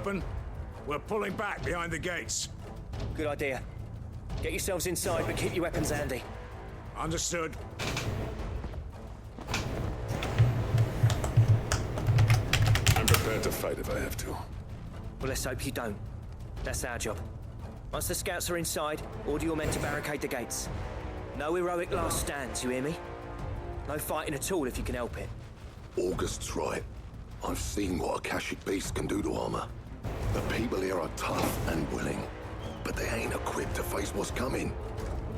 open, we're pulling back behind the gates. Good idea. Get yourselves inside, but keep your weapons handy. Understood. I'm prepared to fight if I have to. Well, let's hope you don't. That's our job. Once the scouts are inside, order your men to barricade the gates. No heroic last stands, you hear me? No fighting at all if you can help it. August's right. I've seen what Akashic beasts can do to armor. The people here are tough and willing, but they ain't equipped to face what's coming.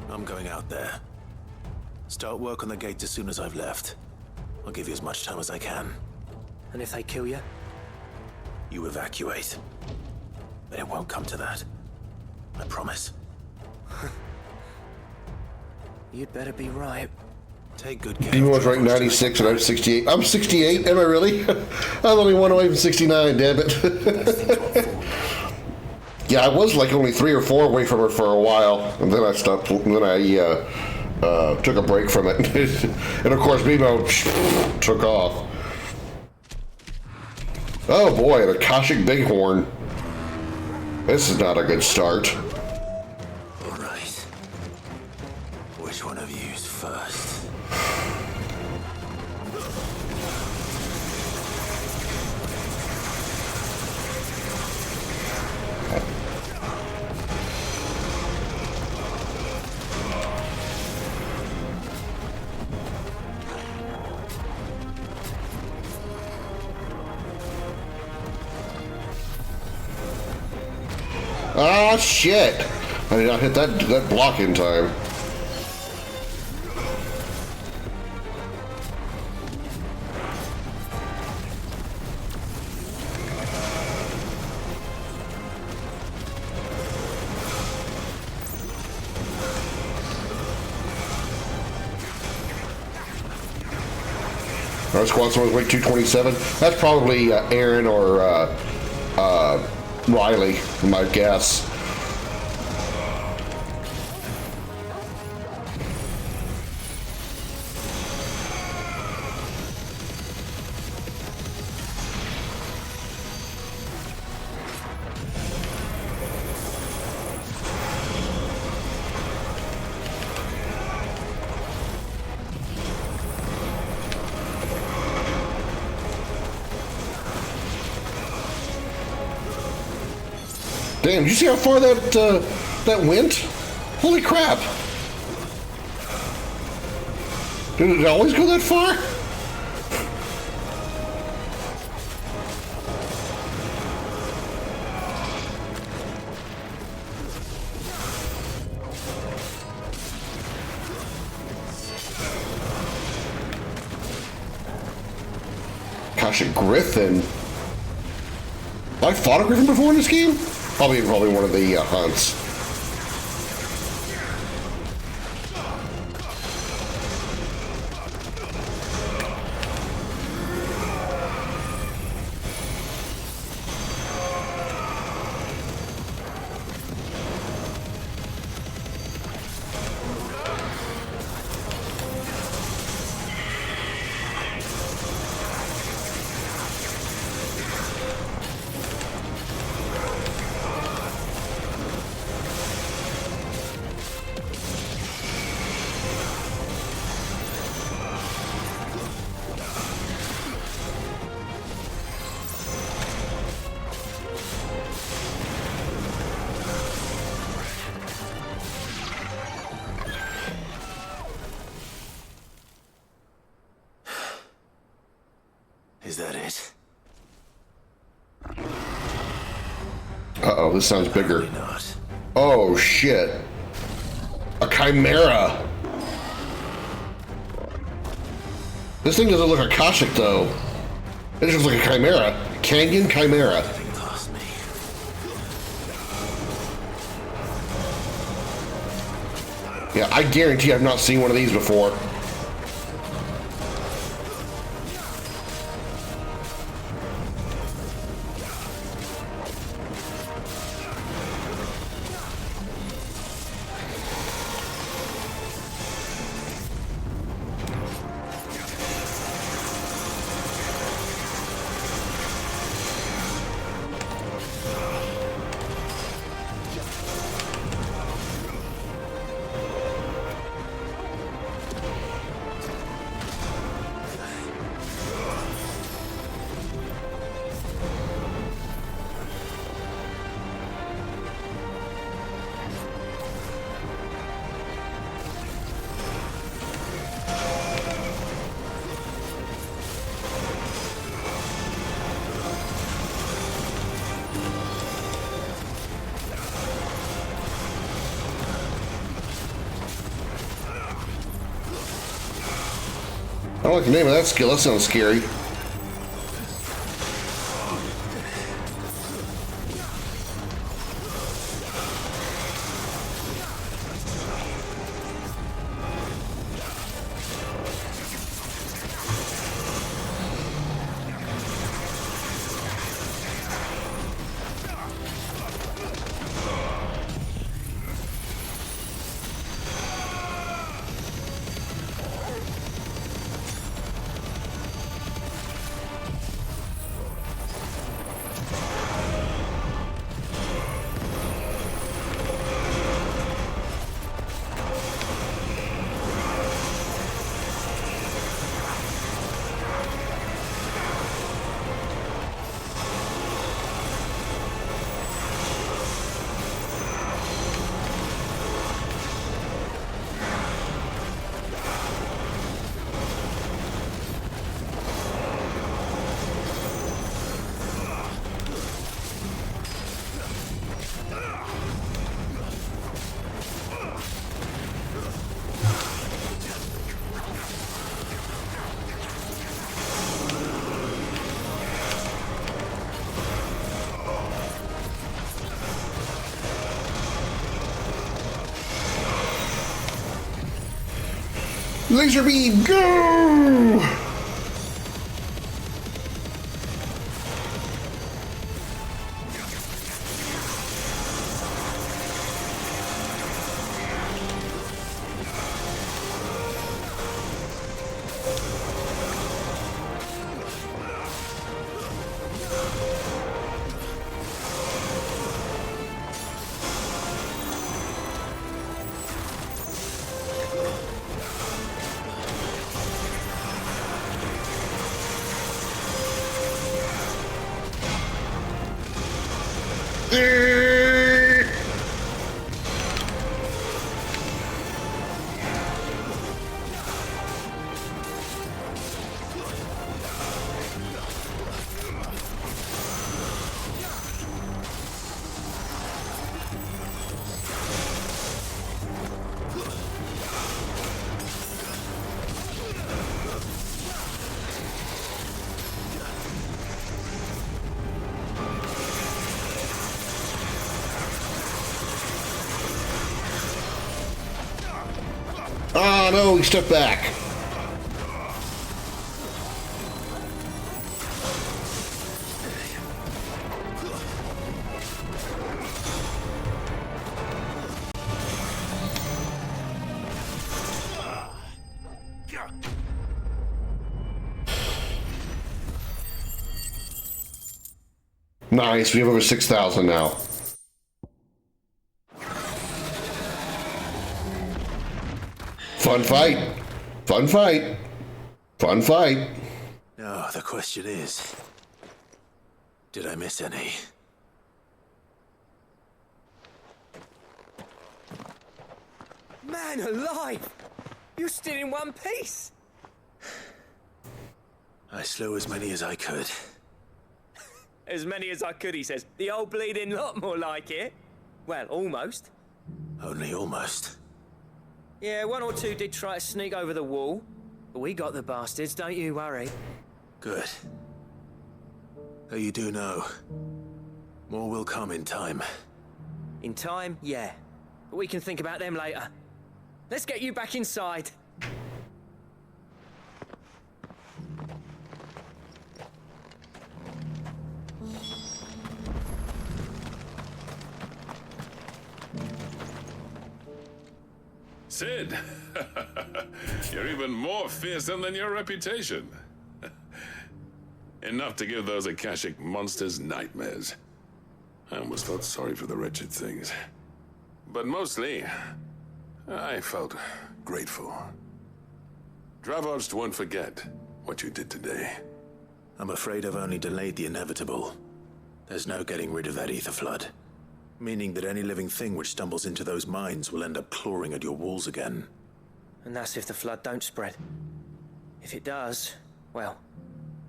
I'm going out there. Start work on the gate as soon as I've left. I'll give you as much time as I can. And if they kill you? You evacuate. But it won't come to that. I promise. You'd better be right. Take good care. Demon was ranked 96 and I'm 68. I'm 68, am I really? I'm only one away from 69, damn it. Yeah, I was like only 3 or 4 away from her for a while, and then I stopped, and then I took a break from it. And of course, Mimo took off. Oh boy, an Akashic Bighorn. This is not a good start. All right. Which one of you's first? Ah, shit! I did not hit that block in time. Our squad someone's weight 227. That's probably Aaron or Riley, my guess. Damn, did you see how far that went? Holy crap! Did it always go that far? Akashic Griffin. I fought a Griffin before in this game? Probably one of the hunts. Is that it? Uh-oh, this sounds bigger. Probably not. Oh, shit. A chimera. This thing doesn't look Akashic, though. It just looks like a chimera. Canyon chimera. Getting past me. Yeah, I guarantee I've not seen one of these before. don't like the name of that skill. That sounds scary. Laser beam, go! Oh no, he stepped back. Nice, we have over 6,000 now. Fun fight. Fun fight. Fun fight. Now, the question is, did I miss any? Man alive! You're still in one piece! I slew as many as I could. As many as I could, he says. The old bleeding lot, more like it. Well, almost. Only almost. Yeah, one or two did try to sneak over the wall. But we got the bastards, don't you worry. Good. Though you do know, more will come in time. In time, yeah. But we can think about them later. Let's get you back inside. Sid, you're even more fearsome than your reputation. Enough to give those Akashic monsters nightmares. I almost felt sorry for the wretched things. But mostly, I felt grateful. Dravovst won't forget what you did today. I'm afraid I've only delayed the inevitable. There's no getting rid of that ether flood. Meaning that any living thing which stumbles into those mines will end up clawing at your walls again. And that's if the flood don't spread. If it does, well,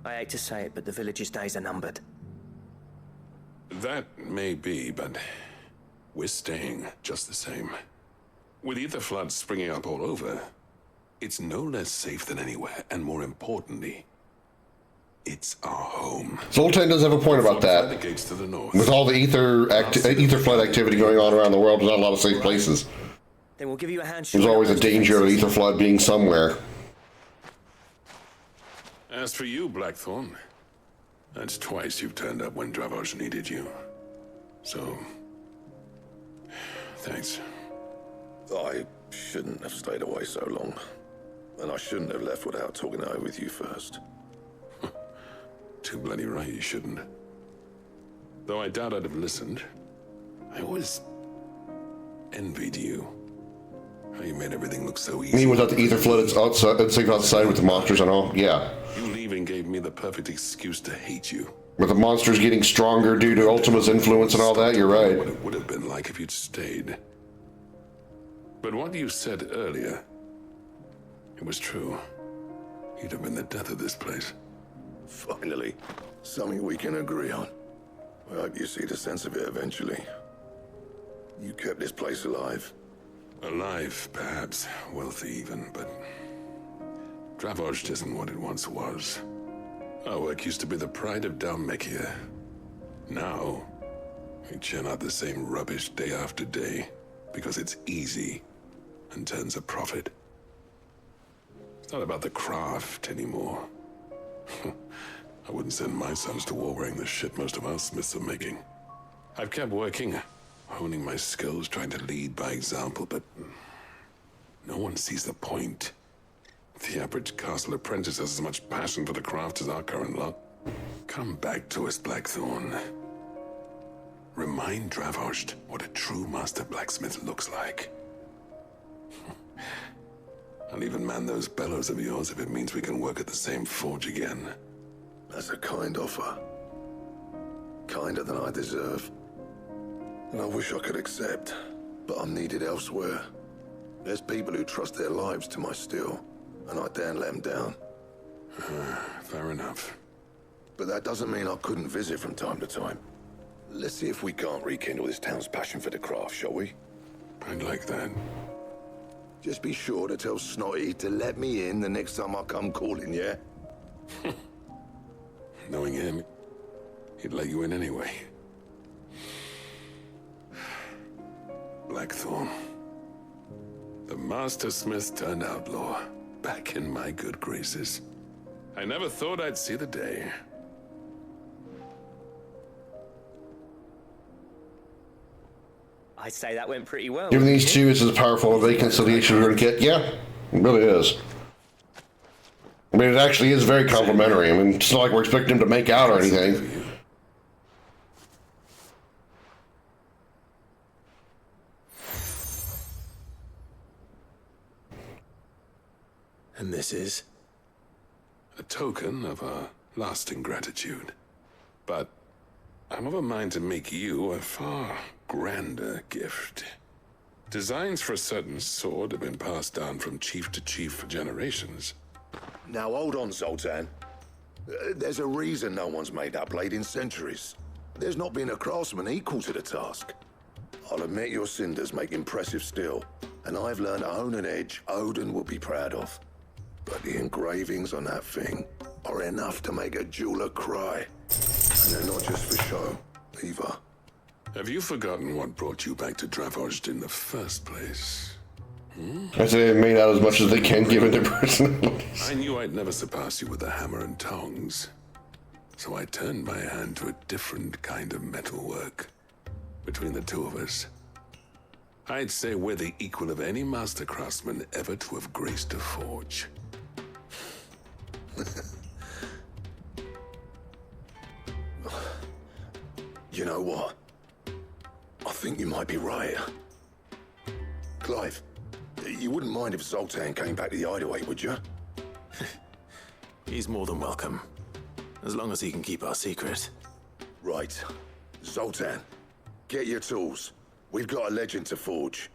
I hate to say it, but the village's days are numbered. That may be, but we're staying just the same. With ether floods springing up all over, It's no less safe than anywhere, and more importantly, it's our home. Zoltan does have a point about The that. gates to the north. With all the ether flood activity going on around the world, there's not a lot of safe places. Then we'll give you a hand. There's always a danger of an ether flood being somewhere. As for you, Blackthorn, that's twice you've turned up when Dravos needed you. So, thanks. I shouldn't have stayed away so long. And I shouldn't have left without talking it over with you first. Too bloody right you shouldn't. Though I doubt I'd have listened. I always envied you. How you made everything look so easy. You mean without the ether flood, it's outside with the monsters and all? Yeah. You leaving gave me the perfect excuse to hate you. With the monsters getting stronger due to Ultima's influence and all that, you're right. What it would have been like if you'd stayed. But what you said earlier, it was true. You'd have been the death of this place. Finally, something we can agree on. I hope you see the sense of it eventually. You kept this place alive. Alive, perhaps. Wealthy even, but... Dravos isn't what it once was. Our work used to be the pride of Dalmekia. Now, we churn out the same rubbish day after day, because it's easy and turns a profit. It's not about the craft anymore. I wouldn't send my sons to war wearing the shit most of our smiths are making. I've kept working, honing my skills, trying to lead by example, but no one sees the point. The average castle apprentice has as much passion for the craft as our current lot. Come back to us, Blackthorn. Remind Dravos what a true master blacksmith looks like. I'll even man those bellows of yours if it means we can work at the same forge again. That's a kind offer. Kinder than I deserve. And I wish I could accept, but I'm needed elsewhere. There's people who trust their lives to my steel, and I daren't let them down. Fair enough. But that doesn't mean I couldn't visit from time to time. Let's see if we can't rekindle this town's passion for the craft, shall we? I'd like that. Just be sure to tell Snotty to let me in the next time I come calling, yeah? Knowing him, he'd let you in anyway. Blackthorn. The Master Smith turned outlaw, back in my good graces. I never thought I'd see the day. I'd say that went pretty well. Given these two, it's as powerful a reconciliation we're going to get. Yeah, it really is. I mean, it actually is very complimentary. I mean, it's not like we're expecting him to make out or anything. And this is? A token of our lasting gratitude. But I'm of a mind to make you a far grander gift. Designs for a certain sword have been passed down from chief to chief for generations. Now hold on, Zoltan. There's a reason no one's made that blade in centuries. There's not been a craftsman equal to the task. I'll admit your cinders make impressive steel, and I've learned to own an edge Odin will be proud of. But the engravings on that thing are enough to make a jeweler cry. And they're not just for show, either. Have you forgotten what brought you back to Dravos in the first place? I say they've made out as much as they can given their personalities. I knew I'd never surpass you with the hammer and tongs. So I turned my hand to a different kind of metalwork. Between the two of us, I'd say we're the equal of any master craftsman ever to have graced a forge. You know what? I think you might be right. Clive, you wouldn't mind if Zoltan came back to the hideaway, would you? He's more than welcome. As long as he can keep our secret. Right. Zoltan, get your tools. We've got a legend to forge.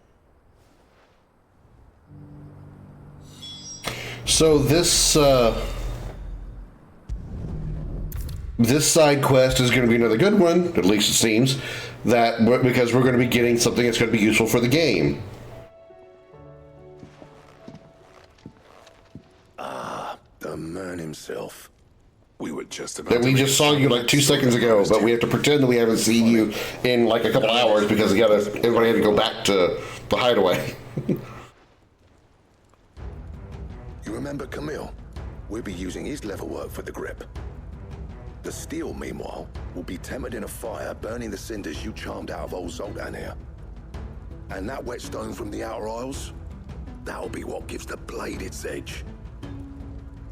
So this side quest is going to be another good one, at least it seems, because we're going to be getting something that's going to be useful for the game. himself. We were just about That we to just saw you like 2 seconds ago, but we have to pretend that we haven't seen you in like a couple hours because everybody had to go back to the hideaway. You remember Camille? We'll be using his leather work for the grip. The steel, meanwhile, will be tempered in a fire, burning the cinders you charmed out of old Zoltan here. And that whetstone from the outer aisles, that'll be what gives the blade its edge.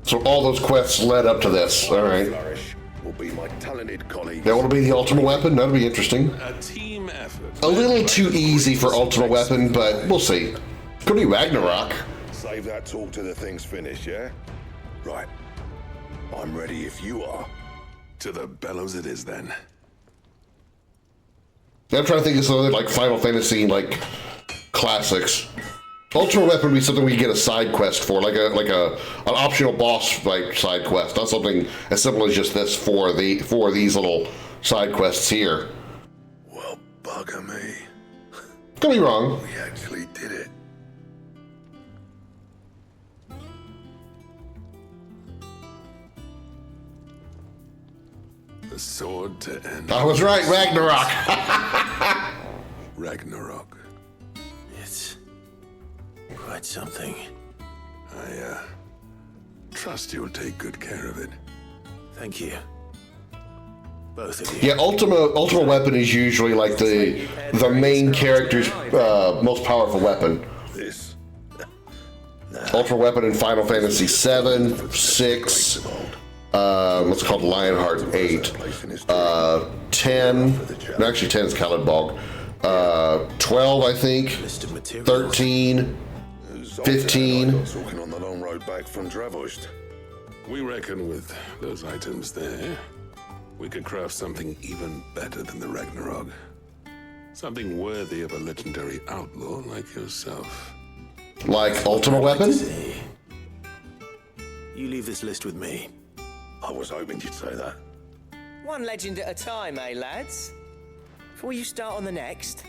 So all those quests led up to this. All right. Flourish will be my talented colleagues. That will be the ultimate weapon. That'll be interesting. a team effort. A little too easy for ultimate weapon, but we'll see. Could be Ragnarok. Save that talk till the thing's finished, yeah? Right. I'm ready if you are. To the bellows it is then. I'm trying to think of some other like Final Fantasy like classics. Ultimate weapon would be something we get a side quest for, like an optional boss like side quest, not something as simple as just this for these little side quests here. Well, bugger me. Could be wrong. We actually did it. The sword to end. I was right, Ragnarok. Ragnarok. It's quite something. I trust you'll take good care of it. Thank you. Both of you. Yeah, ultimate weapon is usually like the main character's most powerful weapon. This. Ultimate weapon in Final Fantasy 7, 6, what's called Lionheart 8, 10, no, actually 10 is Kalidbog, 12 I think, List of materials. 13, 15. Talking on the long road back from Dravost. We reckon with those items there, we could craft something even better than the Ragnarok. Something worthy of a legendary outlaw like yourself. Like ultimate weapon? See. You leave this list with me. I was hoping you'd say that. One legend at a time, eh, lads? Before you start on the next,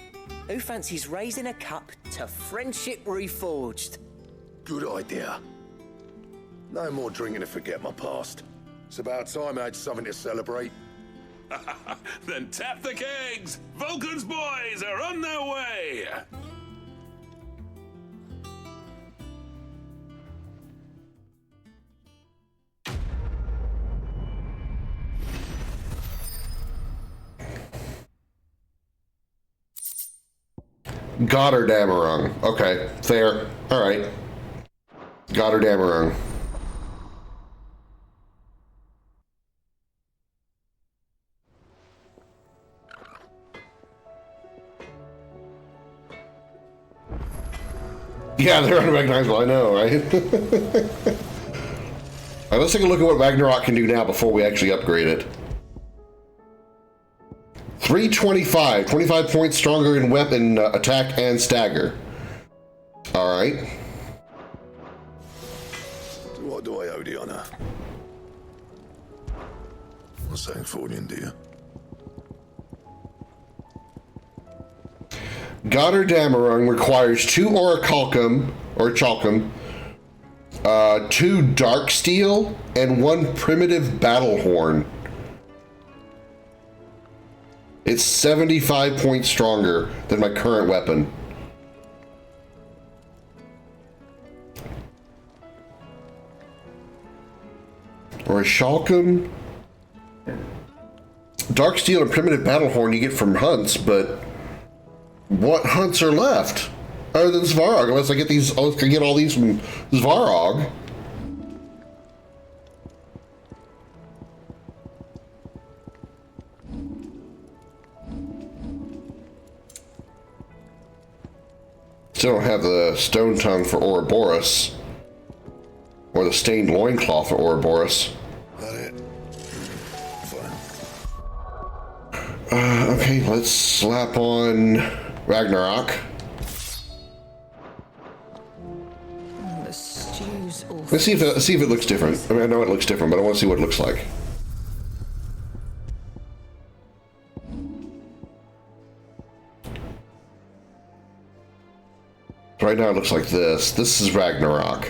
who fancies raising a cup to friendship reforged? Good idea. No more drinking to forget my past. It's about time I had something to celebrate. Then tap the kegs! Vulcan's boys are on their way! Goddardammerung. Okay, fair. Alright. Goddardammerung. Yeah, they're unrecognizable, I know, right? Alright, let's take a look at what Ragnarok can do now before we actually upgrade it. 325, 25 points stronger in weapon attack and stagger. Alright. What do I owe the honor? What's saying for you, dear? Goddardammerung requires 2 orichalcum, or chalcum, 2 dark steel, and 1 primitive battle horn. It's 75 points stronger than my current weapon. Orichalcum, dark steel, and primitive battle horn you get from hunts, but what hunts are left other than Svarog? Unless I get all these from Svarog. Still don't have the stone tongue for Ouroboros, or the stained loincloth for Ouroboros. That it? Fine. Okay, let's slap on Ragnarok. The stew's awful. Let's see if it looks different. I mean, I know it looks different, but I want to see what it looks like. Right now it looks like this. This is Ragnarok.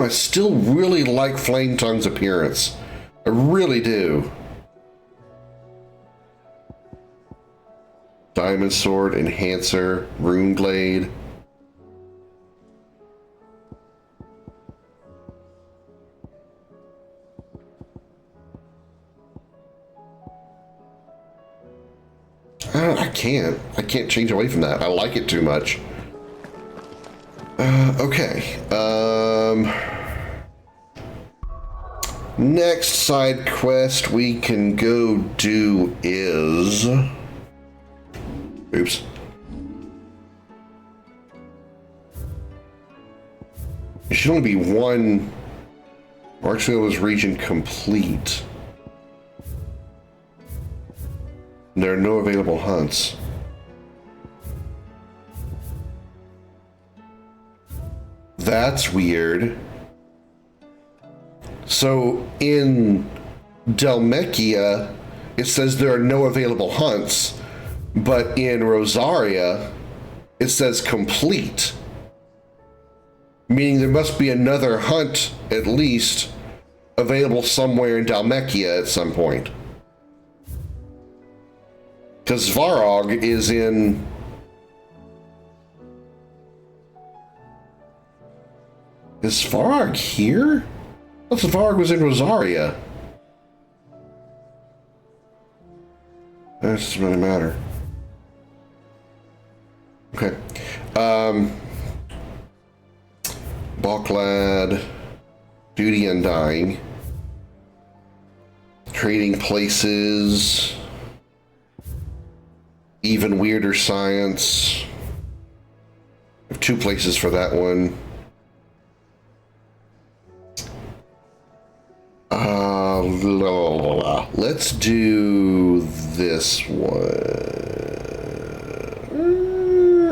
know, I still really like Flame Tongue's appearance. I really do. Diamond Sword, Enhancer, Rune Glade. I can't change away from that. I like it too much. Okay. Next side quest we can go do is... Oops. There should only be one Archfields region complete. There are no available hunts. That's weird. So in Dhalmekia, it says there are no available hunts, but in Rosaria, it says complete. Meaning there must be another hunt, at least, available somewhere in Dhalmekia at some point. Because Svarog is in... Is Svarog here? I thought Svarog was in Rosaria. That doesn't really matter. Okay. Balklad, Duty Undying, Trading Places, Even Weirder Science. I have 2 places for that one. Let's do this one.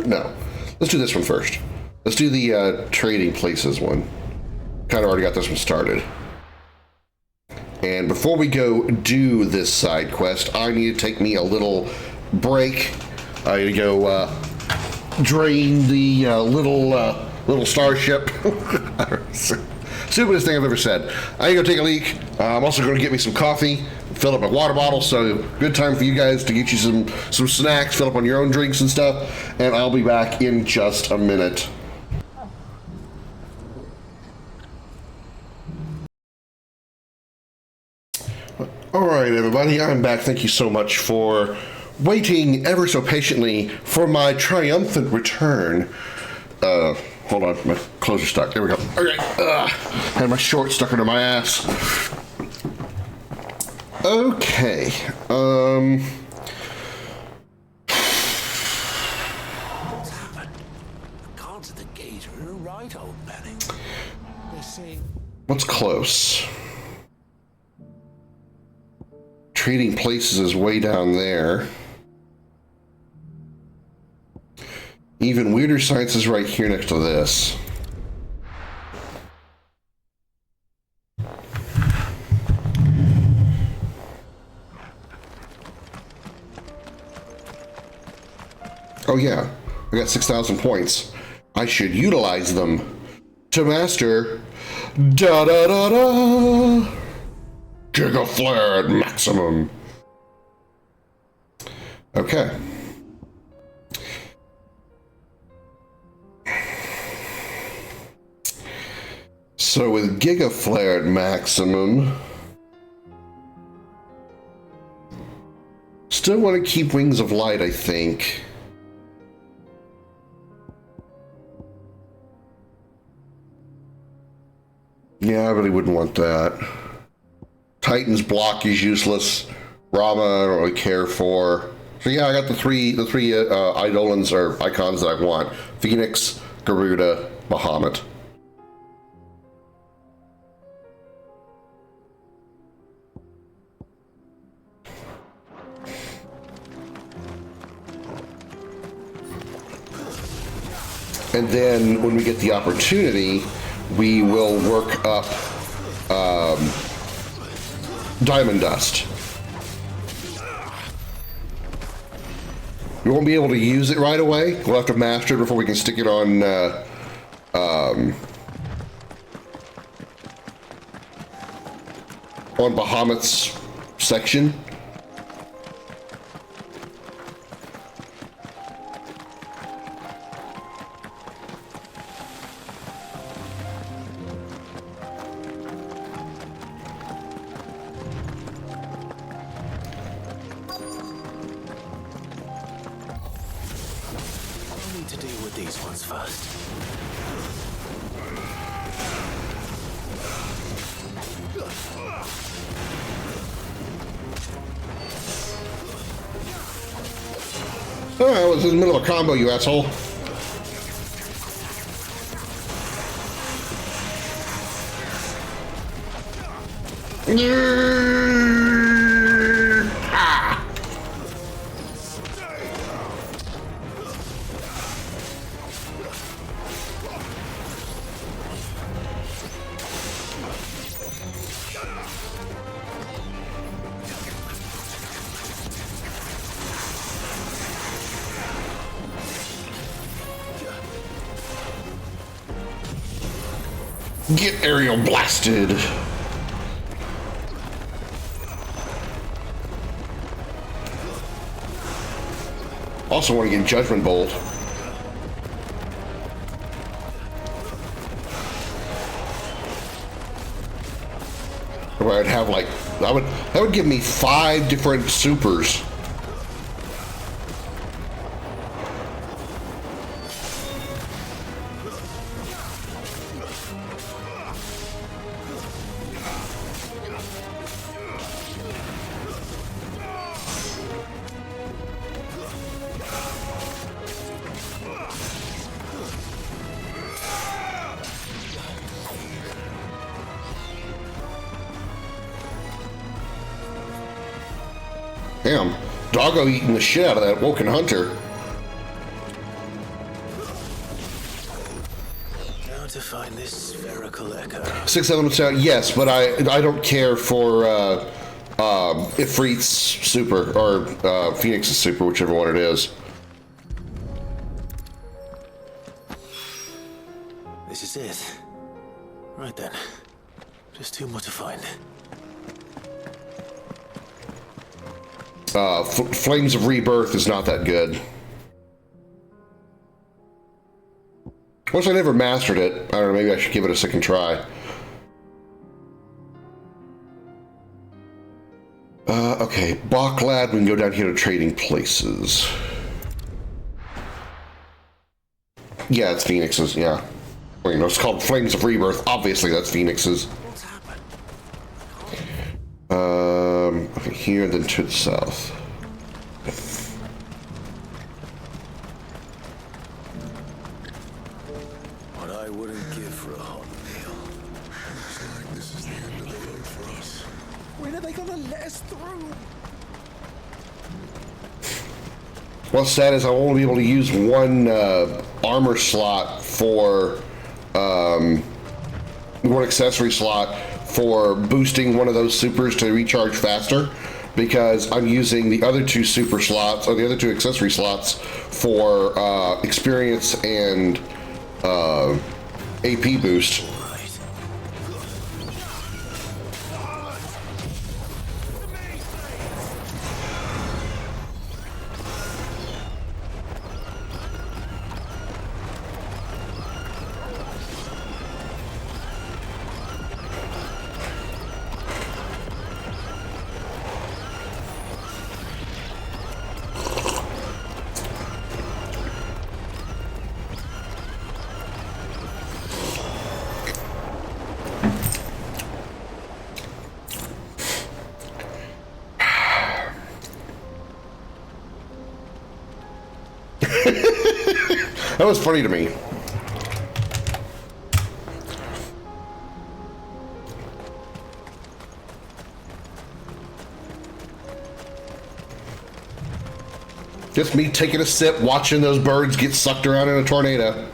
No, let's do this one first. Let's do the Trading Places one. Kind of already got this one started. And before we go do this side quest, I need to take me a little break. I need to go drain the little starship. Stupidest thing I've ever said. I need to go take a leak. I'm also going to get me some coffee, fill up my water bottle, so good time for you guys to get you some snacks, fill up on your own drinks and stuff, and I'll be back in just a minute. All right, everybody, I'm back. Thank you so much for waiting ever so patiently for my triumphant return. Hold on, my clothes are stuck. There we go. Okay, had my shorts stuck under my ass. Okay, What's happened? The cards at the gate are in a right, old Manning. They say... What's close? Trading Places is way down there. Even Weirder Science is right here next to this. Oh yeah, I got 6,000 points. I should utilize them to master da-da-da-da Giga Flare at maximum. Okay. So with Giga Flare at maximum, still want to keep Wings of Light, I think. Yeah, I really wouldn't want that. Titan's block is useless. Rama, I don't really care for. So yeah, I got the three Eidolons or icons that I want: Phoenix, Garuda, Bahamut. And then when we get the opportunity, we will work up Diamond Dust. We won't be able to use it right away. We'll have to master it before we can stick it on on Bahamut's section. I need to deal with these ones first. Oh, I was in the middle of a combo, you asshole. Ah. Get aerial blasted. Also want to get Judgment Bolt. Where I'd have like that would give me 5 different supers. Damn, Doggo eating the shit out of that Woken Hunter. Now to find this spherical echo. 6 elements out, yes, but I don't care for Ifrit's super or Phoenix's super, whichever one it is. This is it. Right then. Just 2 more to find. Flames of Rebirth is not that good. Once I never mastered it, I don't know, maybe I should give it a second try. Okay, Backlad, we can go down here to Trading Places. Yeah, it's Phoenix's, yeah. Well, you know, it's called Flames of Rebirth. Obviously, that's Phoenix's. Okay, here, then to the south. What I wouldn't give for a hot meal. Looks like this is the end of the road for us. When are they gonna let us through? What's sad is I will only be able to use one armor slot for one accessory slot for boosting one of those supers to recharge faster, because I'm using the other 2 super slots, or the other 2 accessory slots, for experience and AP boost. That was funny to me. Just me taking a sip, watching those birds get sucked around in a tornado.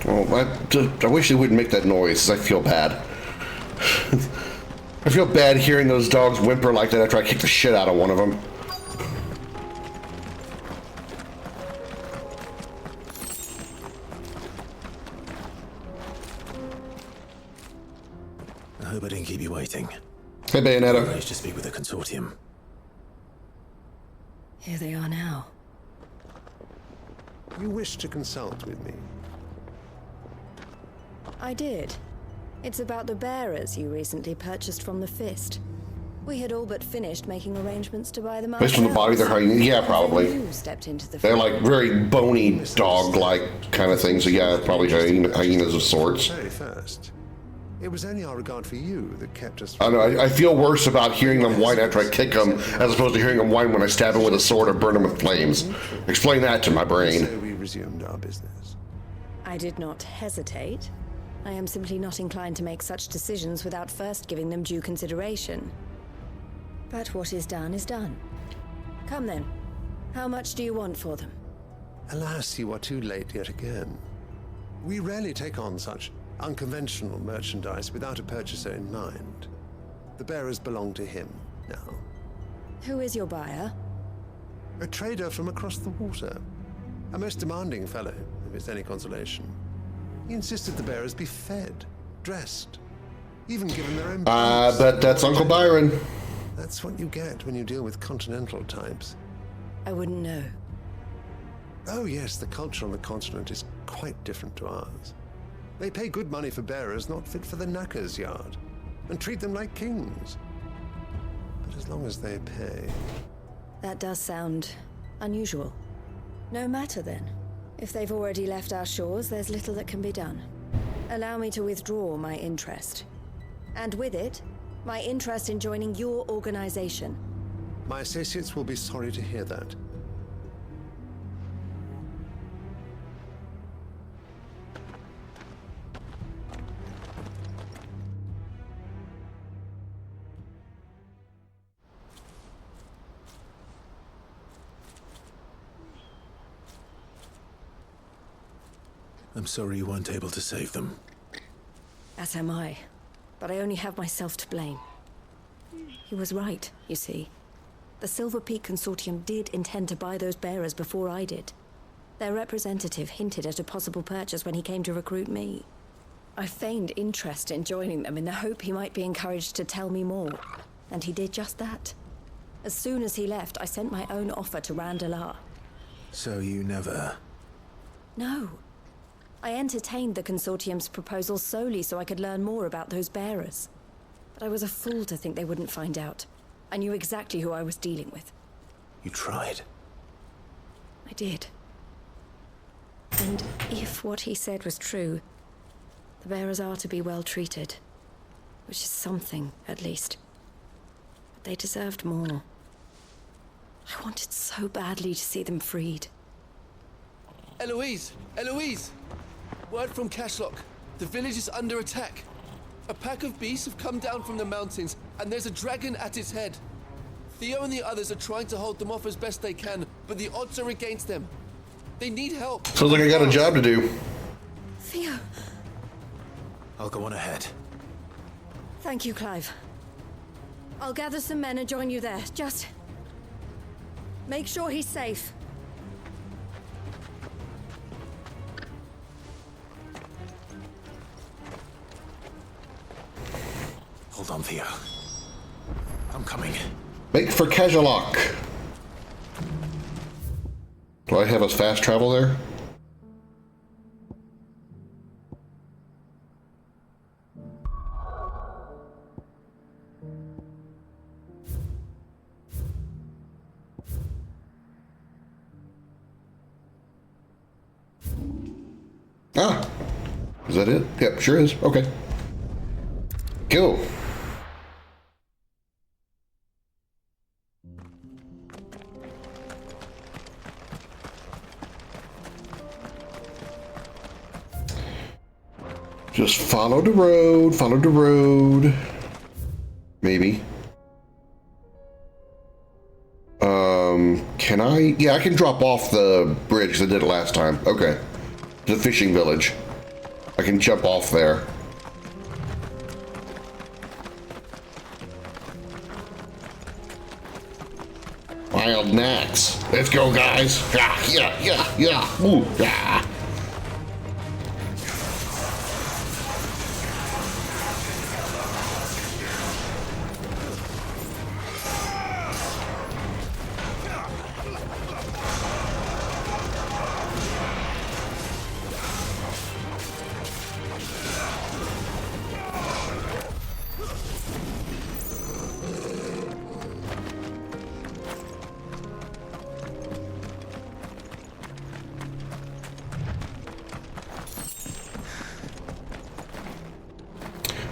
Well, I wish they wouldn't make that noise, 'cause I feel bad. I feel bad hearing those dogs whimper like that after I kick the shit out of one of them. I hope I didn't keep you waiting. Hey, Bayonetta. Arranged to speak with the consortium. Here they are now. You wish to consult with me? I did. It's about the bearers you recently purchased from the Fist. We had all but finished making arrangements to buy them Based on the body, they're hyenas. Yeah, probably. You stepped into the They're like very bony dog-like kind of things. So yeah, probably hyenas of sorts. Very first. It was only our regard for you that kept us. I know. I feel worse about hearing them whine after I kick them, as opposed to hearing them whine when I stab them with a sword or burn them with flames. Explain that to my brain. So we resumed our business. I did not hesitate. I am simply not inclined to make such decisions without first giving them due consideration. But what is done is done. Come then. How much do you want for them? Alas, you are too late yet again. We rarely take on such unconventional merchandise without a purchaser in mind. The bearers belong to him now. Who is your buyer? A trader from across the water. A most demanding fellow, if it's any consolation. He insisted the bearers be fed, dressed, even given their own I bet that's Uncle Byron. That's what you get when you deal with continental types. I wouldn't know. Oh yes, the culture on the continent is quite different to ours. They pay good money for bearers not fit for the knacker's yard, and treat them like kings. But as long as they pay... That does sound unusual. No matter then. If they've already left our shores, there's little that can be done. Allow me to withdraw my interest. And with it, my interest in joining your organization. My associates will be sorry to hear that. I'm sorry you weren't able to save them. As am I. But I only have myself to blame. He was right, you see. The Silver Peak Consortium did intend to buy those bearers before I did. Their representative hinted at a possible purchase when he came to recruit me. I feigned interest in joining them in the hope he might be encouraged to tell me more. And he did just that. As soon as he left, I sent my own offer to Randalar. So you never... No. I entertained the Consortium's proposal solely so I could learn more about those bearers. But I was a fool to think they wouldn't find out. I knew exactly who I was dealing with. You tried. I did. And if what he said was true, the bearers are to be well treated. Which is something, at least. But they deserved more. I wanted so badly to see them freed. Eloise! Eloise! Word from Cashlock. The village is under attack. A pack of beasts have come down from the mountains, and there's a dragon at its head. Theo and the others are trying to hold them off as best they can, but the odds are against them. They need help. Sounds like I got a job to do. Theo! I'll go on ahead. Thank you, Clive. I'll gather some men and join you there. Just... make sure he's safe. Hold on, Theo. I'm coming. Make for Kajalok. Do I have us fast travel there? Ah, is that it? Yep, sure is. Okay. Go. Just follow the road, follow the road. Maybe. Can I? Yeah, I can drop off the bridge 'cause I did it last time. Okay. The fishing village. I can jump off there. Wild Nax. Let's go, guys. Yeah. Ooh, yeah.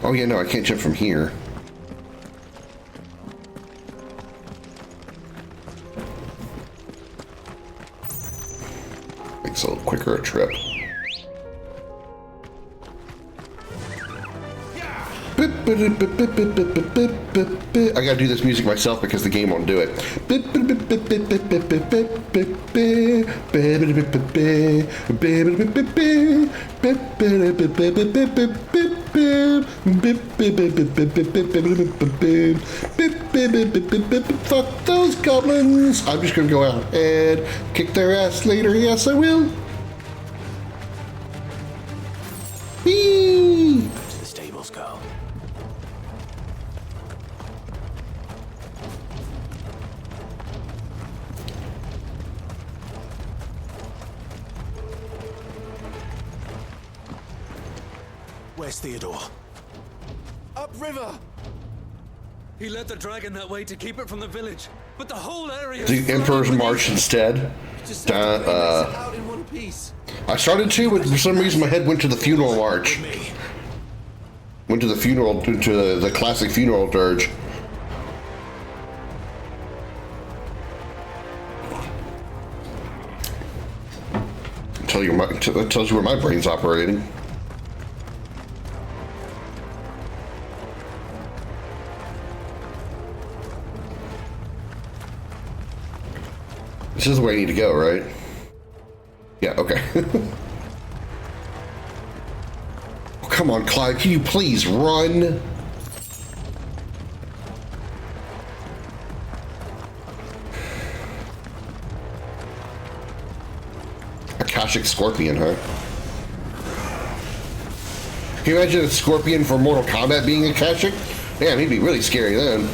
Oh yeah, no, I can't jump from here. Makes a little quicker a trip. I gotta do this music myself because the game won't do it. Fuck those goblins! I'm just gonna go out and kick their ass later. Yes, I will. Whee! To the stables go. Where's Theodore? Upriver! He led the dragon that way to keep it from the village, but the whole area. The Emperor's March instead. Just have to it out in one piece. I started to, but for some reason my head went to the funeral march. Went to the funeral, to the classic funeral dirge. That tells you where my brain's operating. This is the way I need to go, right? Yeah, okay. Oh, come on, Clyde, can you please run? Akashic Scorpion, huh? Can you imagine a Scorpion for Mortal Kombat being Akashic? Man, he'd be really scary then.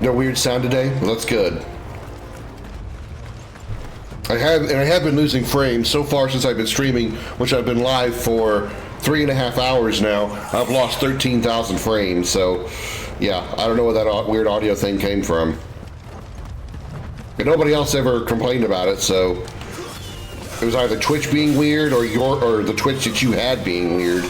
No weird sound today? Well, that's good. I have been losing frames so far since I've been streaming, which I've been live for 3.5 hours now. I've lost 13,000 frames, so yeah, I don't know where that weird audio thing came from. But nobody else ever complained about it, so it was either Twitch being weird or the Twitch that you had being weird.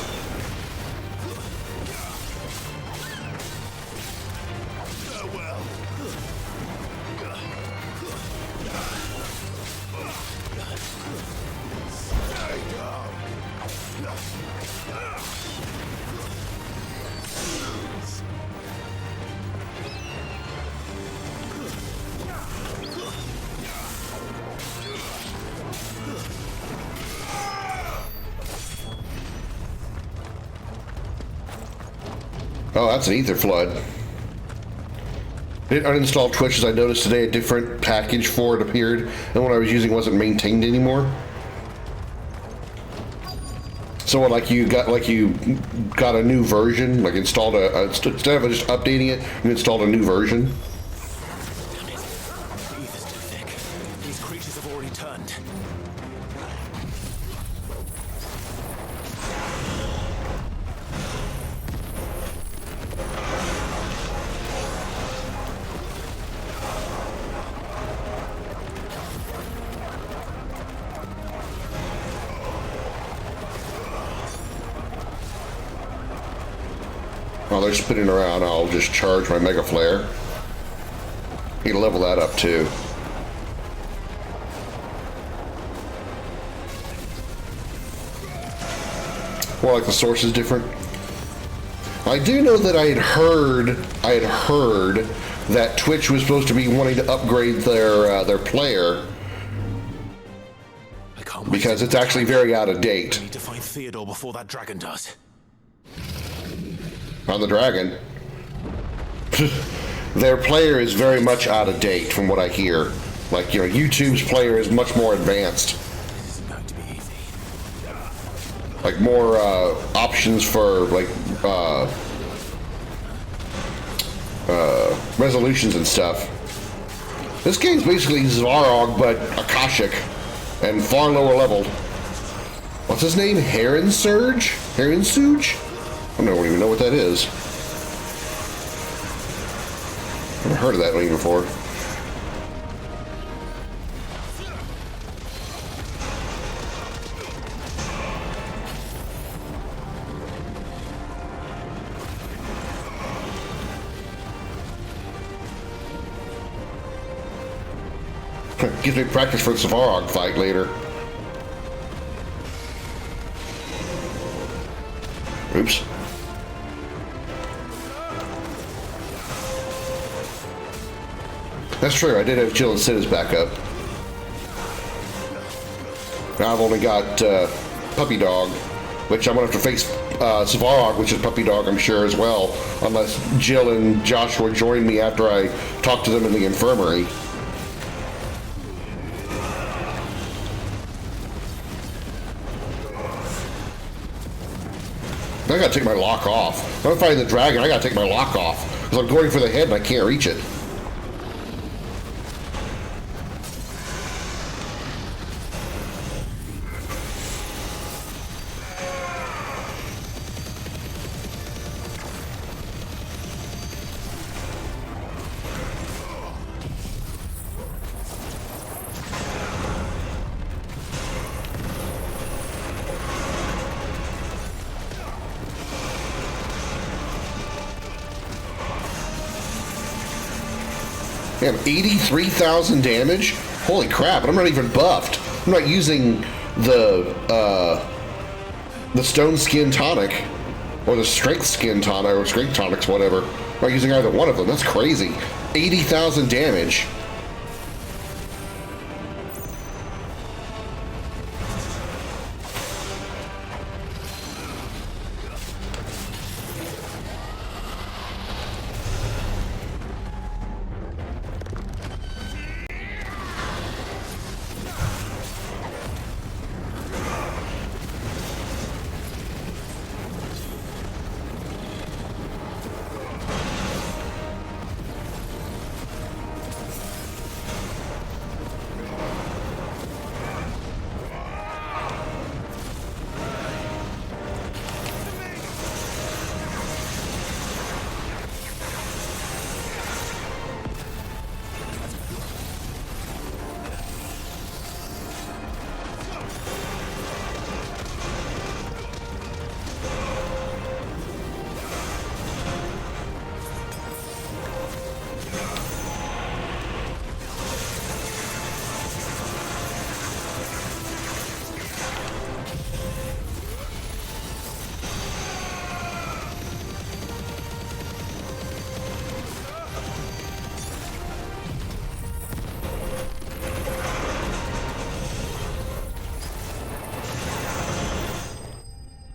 Oh, that's an ether flood. It uninstalled Twitch as I noticed today. A different package for it appeared, and what I was using wasn't maintained anymore. So what, like you got a new version, like installed instead of just updating it, you installed a new version. Damn it. The ether's too thick. These creatures have already turned. they're spinning around, I'll just charge my Mega Flare. Need to level that up too. More like the source is different. I do know that I had heard that Twitch was supposed to be wanting to upgrade their player because it's actually very out of date. I need to find Theodore before that dragon does. On the dragon. Their player is very much out of date from what I hear. Like, you know, YouTube's player is much more advanced. This isn't going to be easy. Like more options for like resolutions and stuff. This game's basically Svarog but Akashic and far lower leveled. What's his name? Heron Surge? Heron Surge? I don't even know what that is. Never heard of that name before. Gives me practice for the Svarog fight later. Oops. That's true, I did have Jill and Sid as backup. Now I've only got Puppy Dog, which I'm gonna have to face Svarog, which is Puppy Dog, I'm sure, as well, unless Jill and Joshua join me after I talk to them in the infirmary. I gotta take my lock off. If I'm fighting the dragon, I gotta take my lock off. Because I'm going for the head and I can't reach it. Damn, 83,000 damage? Holy crap, and I'm not even buffed. I'm not using the Stone Skin Tonic, or the Strength Skin Tonic, or Strength Tonics, whatever. I'm not using either one of them. That's crazy. 80,000 damage.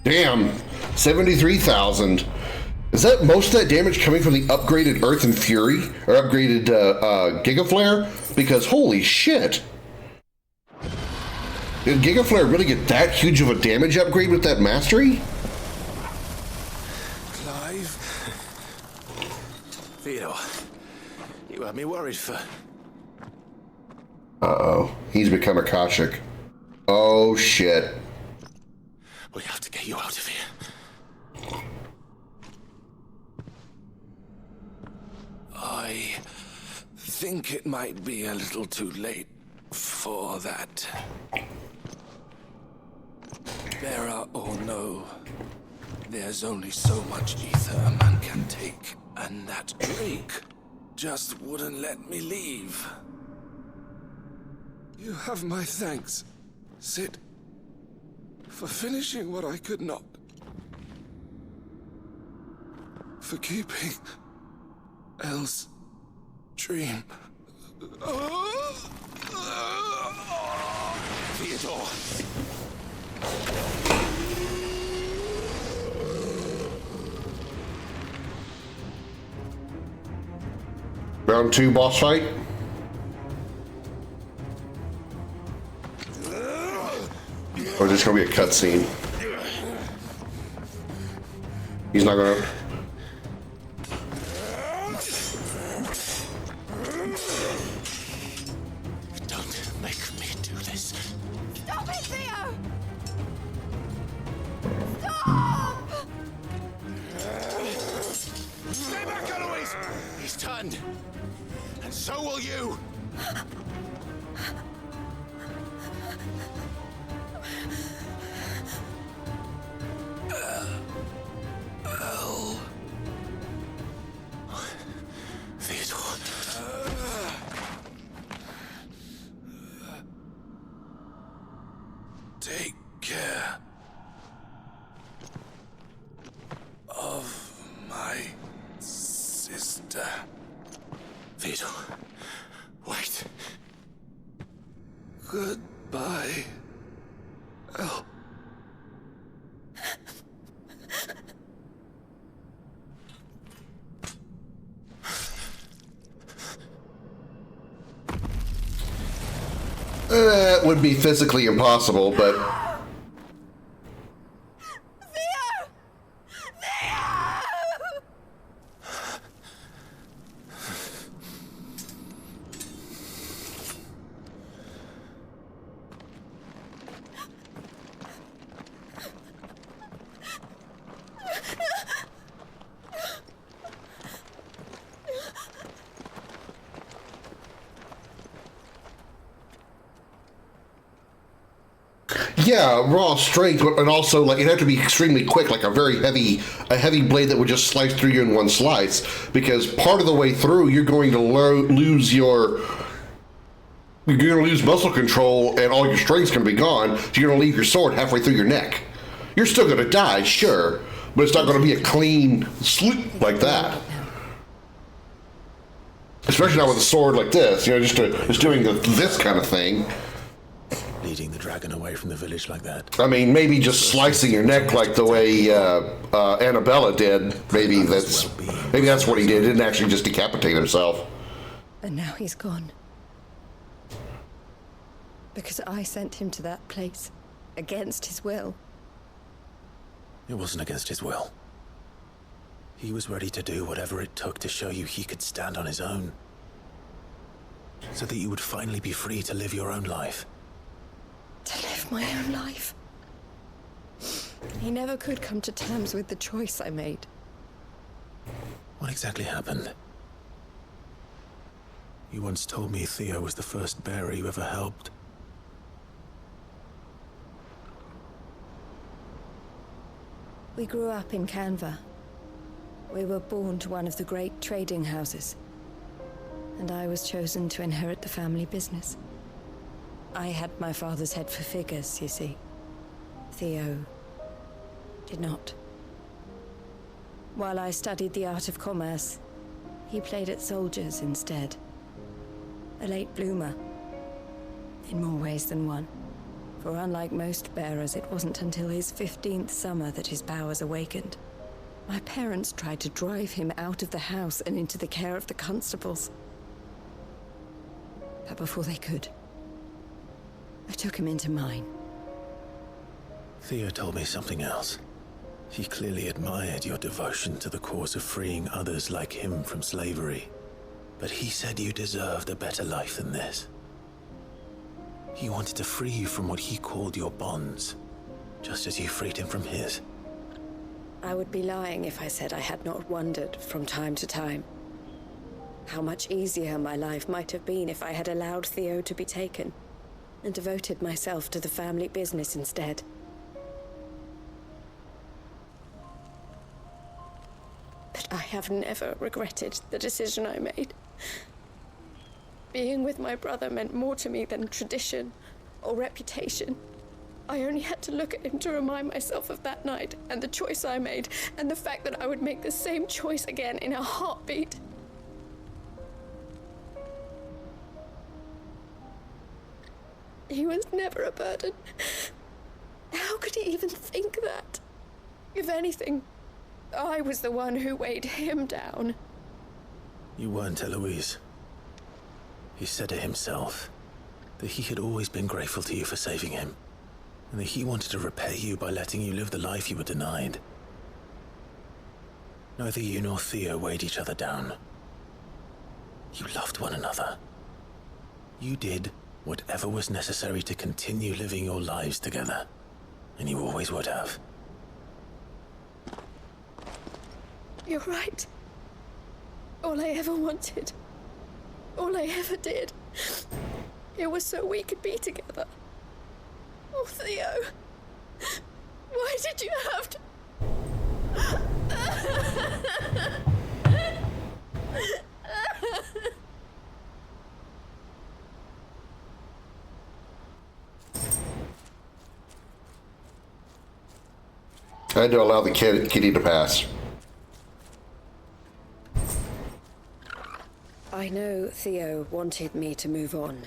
Damn, 73,000. Is that most of that damage coming from the upgraded Earth and Fury? Or upgraded Giga Flare? Because holy shit. Did Giga Flare really get that huge of a damage upgrade with that mastery? Clive? Theo, you had me worried for... Uh-oh, he's become Akashic. Oh shit. We have to get you out of here. I think it might be a little too late for that. Bearer or no, There's only so much ether a man can take, and that Drake just wouldn't let me leave. You have my thanks, Sid, for finishing what I could not. For keeping Elle's dream. Theodore. Round 2 boss fight. Or is this gonna be a cutscene? He's not gonna. Don't make me do this. Stop it, Theo! Stop! Stay back, Eloise! He's turned. And so will you! Take care of my sister. Theodore, wait. Goodbye, Elle. It would be physically impossible, but yeah, raw strength, and also like it had to be extremely quick, like a heavy blade that would just slice through you in one slice. Because part of the way through, you're going to lose muscle control, and all your strength's going to be gone. So you're going to leave your sword halfway through your neck. You're still going to die, sure, but it's not going to be a clean swoop like that. Especially not with a sword like this, just doing this kind of thing. Leading the dragon away from the village like that. I mean, maybe just slicing your neck like the way Annabella did. Maybe that's what he did. He didn't actually just decapitate himself. And now he's gone. Because I sent him to that place, against his will. It wasn't against his will. He was ready to do whatever it took to show you he could stand on his own. So that you would finally be free to live your own life. To live my own life. He never could come to terms with the choice I made. What exactly happened? You once told me Theo was the first bearer you ever helped. We grew up in Canva. We were born to one of the great trading houses. And I was chosen to inherit the family business. I had my father's head for figures, you see. Theo did not. While I studied the art of commerce, he played at soldiers instead. A late bloomer, in more ways than one. For unlike most bearers, it wasn't until his 15th summer that his powers awakened. My parents tried to drive him out of the house and into the care of the constables. But before they could, I took him into mine. Theo told me something else. He clearly admired your devotion to the cause of freeing others like him from slavery. But he said you deserved a better life than this. He wanted to free you from what he called your bonds, just as you freed him from his. I would be lying if I said I had not wondered from time to time how much easier my life might have been if I had allowed Theo to be taken and devoted myself to the family business instead. have never regretted the decision I made. Being with my brother meant more to me than tradition or reputation. I only had to look at him to remind myself of that night and the choice I made, and the fact that I would make the same choice again in a heartbeat. He was never a burden. How could he even think that? If anything, I was the one who weighed him down. You weren't, Eloise. He said it himself, that he had always been grateful to you for saving him, and that he wanted to repay you by letting you live the life you were denied. Neither you nor Theo weighed each other down. You loved one another. You did whatever was necessary to continue living your lives together, and you always would have. You're right. All I ever wanted, all I ever did, it was so we could be together. Oh, Theo, why did you have to... I had to allow the kitty to pass. I know Theo wanted me to move on,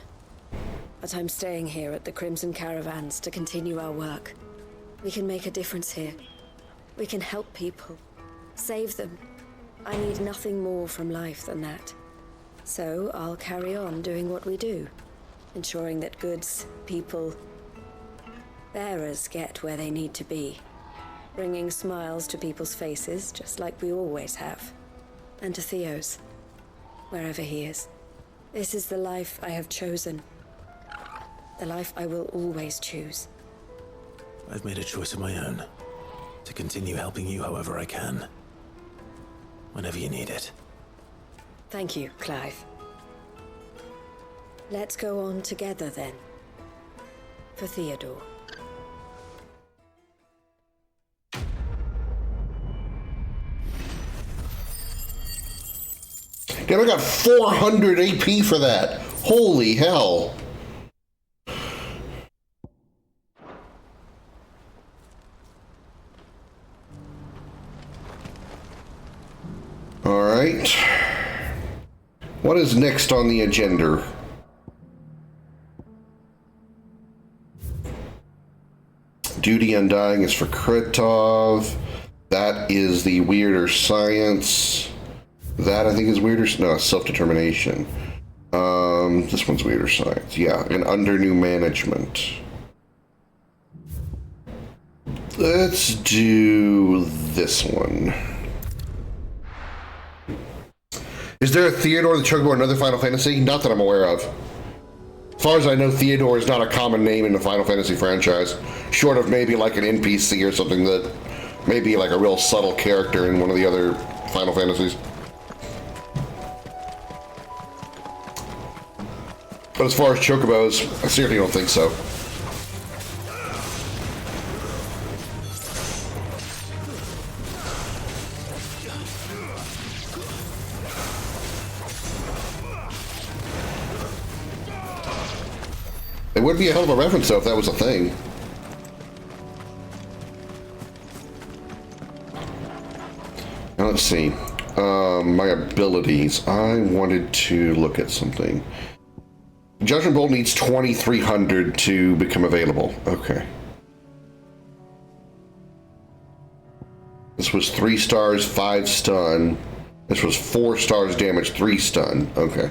but I'm staying here at the Crimson Caravans to continue our work. We can make a difference here. We can help people, save them. I need nothing more from life than that. So I'll carry on doing what we do, ensuring that goods, people, bearers get where they need to be, bringing smiles to people's faces just like we always have, and to Theo's, wherever he is. This is the life I have chosen, the life I will always choose. I've made a choice of my own, to continue helping you however I can, whenever you need it. Thank you, Clive. Let's go on together then, for Theodore. Damn, I got 400 AP for that. Holy hell. All right. What is next on the agenda? Duty Undying is for Kretov. That is the Weirder Science. That, I think, is Weirder... No, Self-Determination. This one's Weirder Science. Yeah, and Under New Management. Let's do this one. Is there a Theodore the Chocobo in another Final Fantasy? Not that I'm aware of. As far as I know, Theodore is not a common name in the Final Fantasy franchise. Short of maybe like an NPC or something that may be like a real subtle character in one of the other Final Fantasies. But as far as Chocobos, I certainly don't think so. It would be a hell of a reference, though, if that was a thing. Now, let's see. My abilities. I wanted to look at something. Judgment Bolt needs 2,300 to become available. Okay. This was 3 stars, 5 stun. This was 4 stars damage, 3 stun. Okay.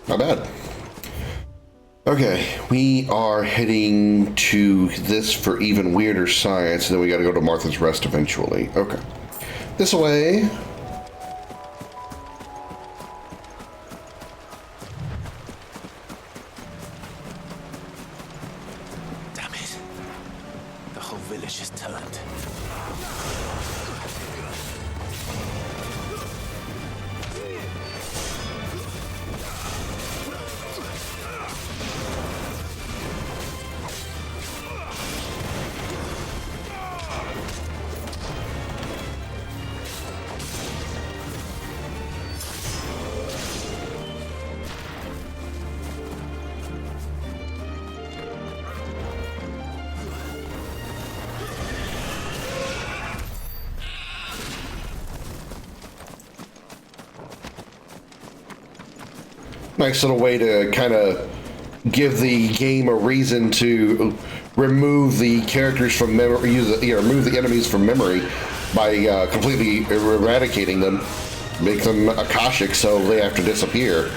Not bad. Okay, we are heading to this for even weirder science, and then we gotta go to Martha's Rest eventually. Okay. This way. Damn it. The whole village is turned. Nice little way to kind of give the game a reason to remove the characters from memory, remove the enemies from memory by completely eradicating them, make them Akashic so they have to disappear.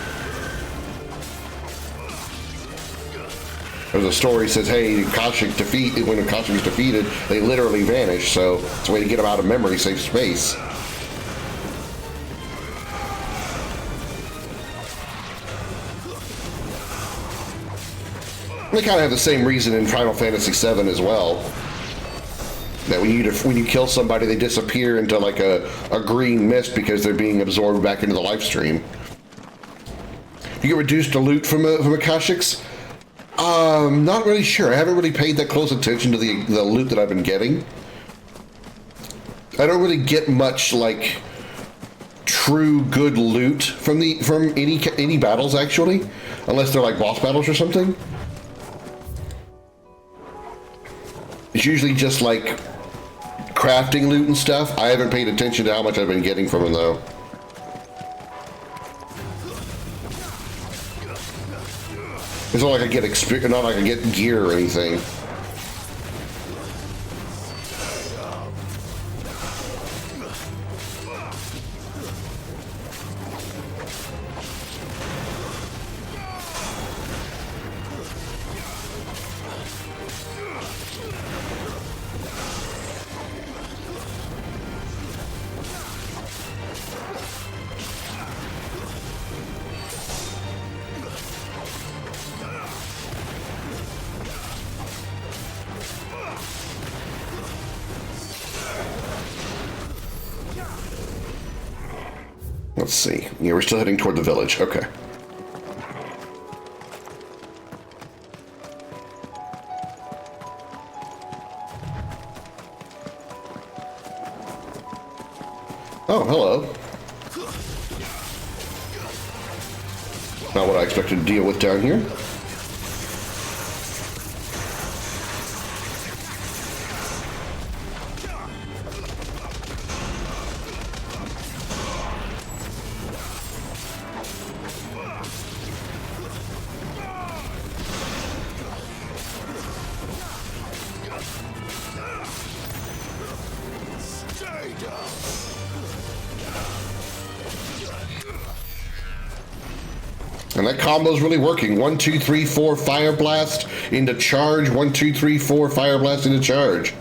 There's a story that says, hey, when Akashic is defeated, they literally vanish, so it's a way to get them out of memory, save space. They kind of have the same reason in Final Fantasy VII as well. That when you kill somebody, they disappear into like a green mist because they're being absorbed back into the life stream. You get reduced to loot from Akashics? Not really sure. I haven't really paid that close attention to the loot that I've been getting. I don't really get much like true good loot from any battles actually, unless they're like boss battles or something. It's usually just like crafting loot and stuff. I haven't paid attention to how much I've been getting from them though. It's not like I get not like I get gear or anything. Let's see. Yeah, we're still heading toward the village. Okay. Oh, hello. Not what I expected to deal with down here. And that combo's really working. 1, 2, 3, 4, fire blast into charge. 1, 2, 3, 4, fire blast into charge.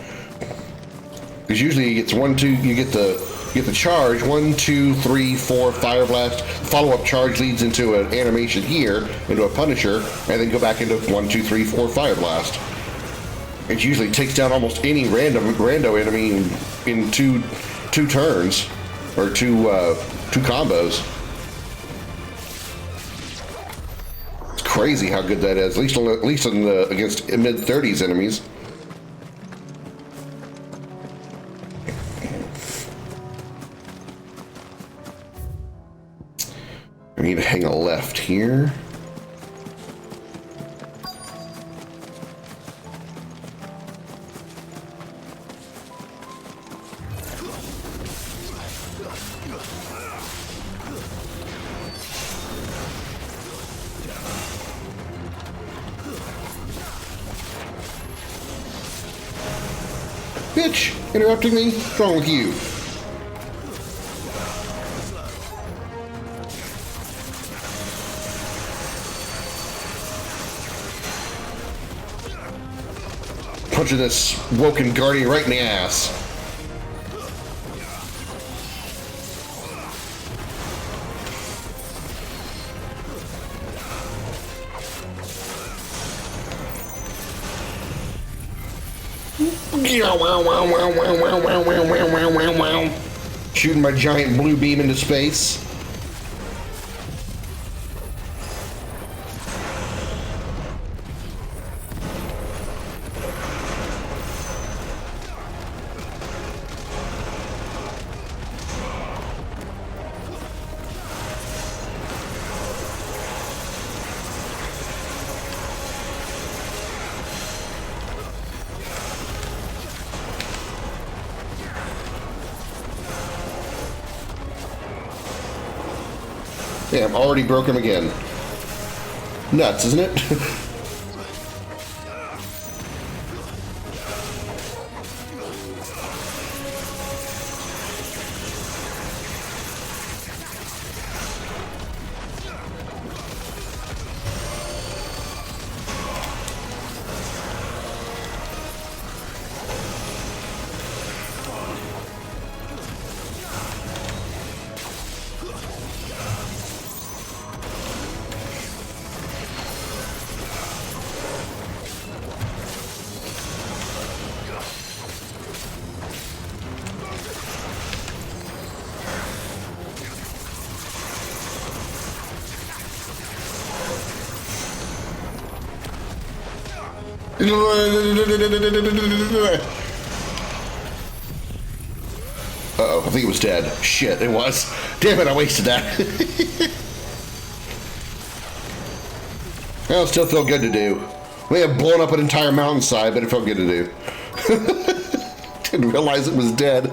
Because usually you get the charge. 1, 2, 3, 4, fire blast. Follow-up charge leads into an animation here, into a Punisher, and then go back into 1, 2, 3, 4, fire blast. It usually takes down almost any rando enemy in two turns, or two combos. Crazy how good that is, at least against mid-30s enemies. I need to hang a left here. Bitch! Interrupting me? What's wrong with you? punching this woken guardian right in the ass. Shooting my giant blue beam into space. Damn, already broke him again. Nuts, isn't it? Uh-oh, I think it was dead. Shit, it was. Damn it, I wasted that. Well, it still felt good to do. We have blown up an entire mountainside, but it felt good to do. Didn't realize it was dead.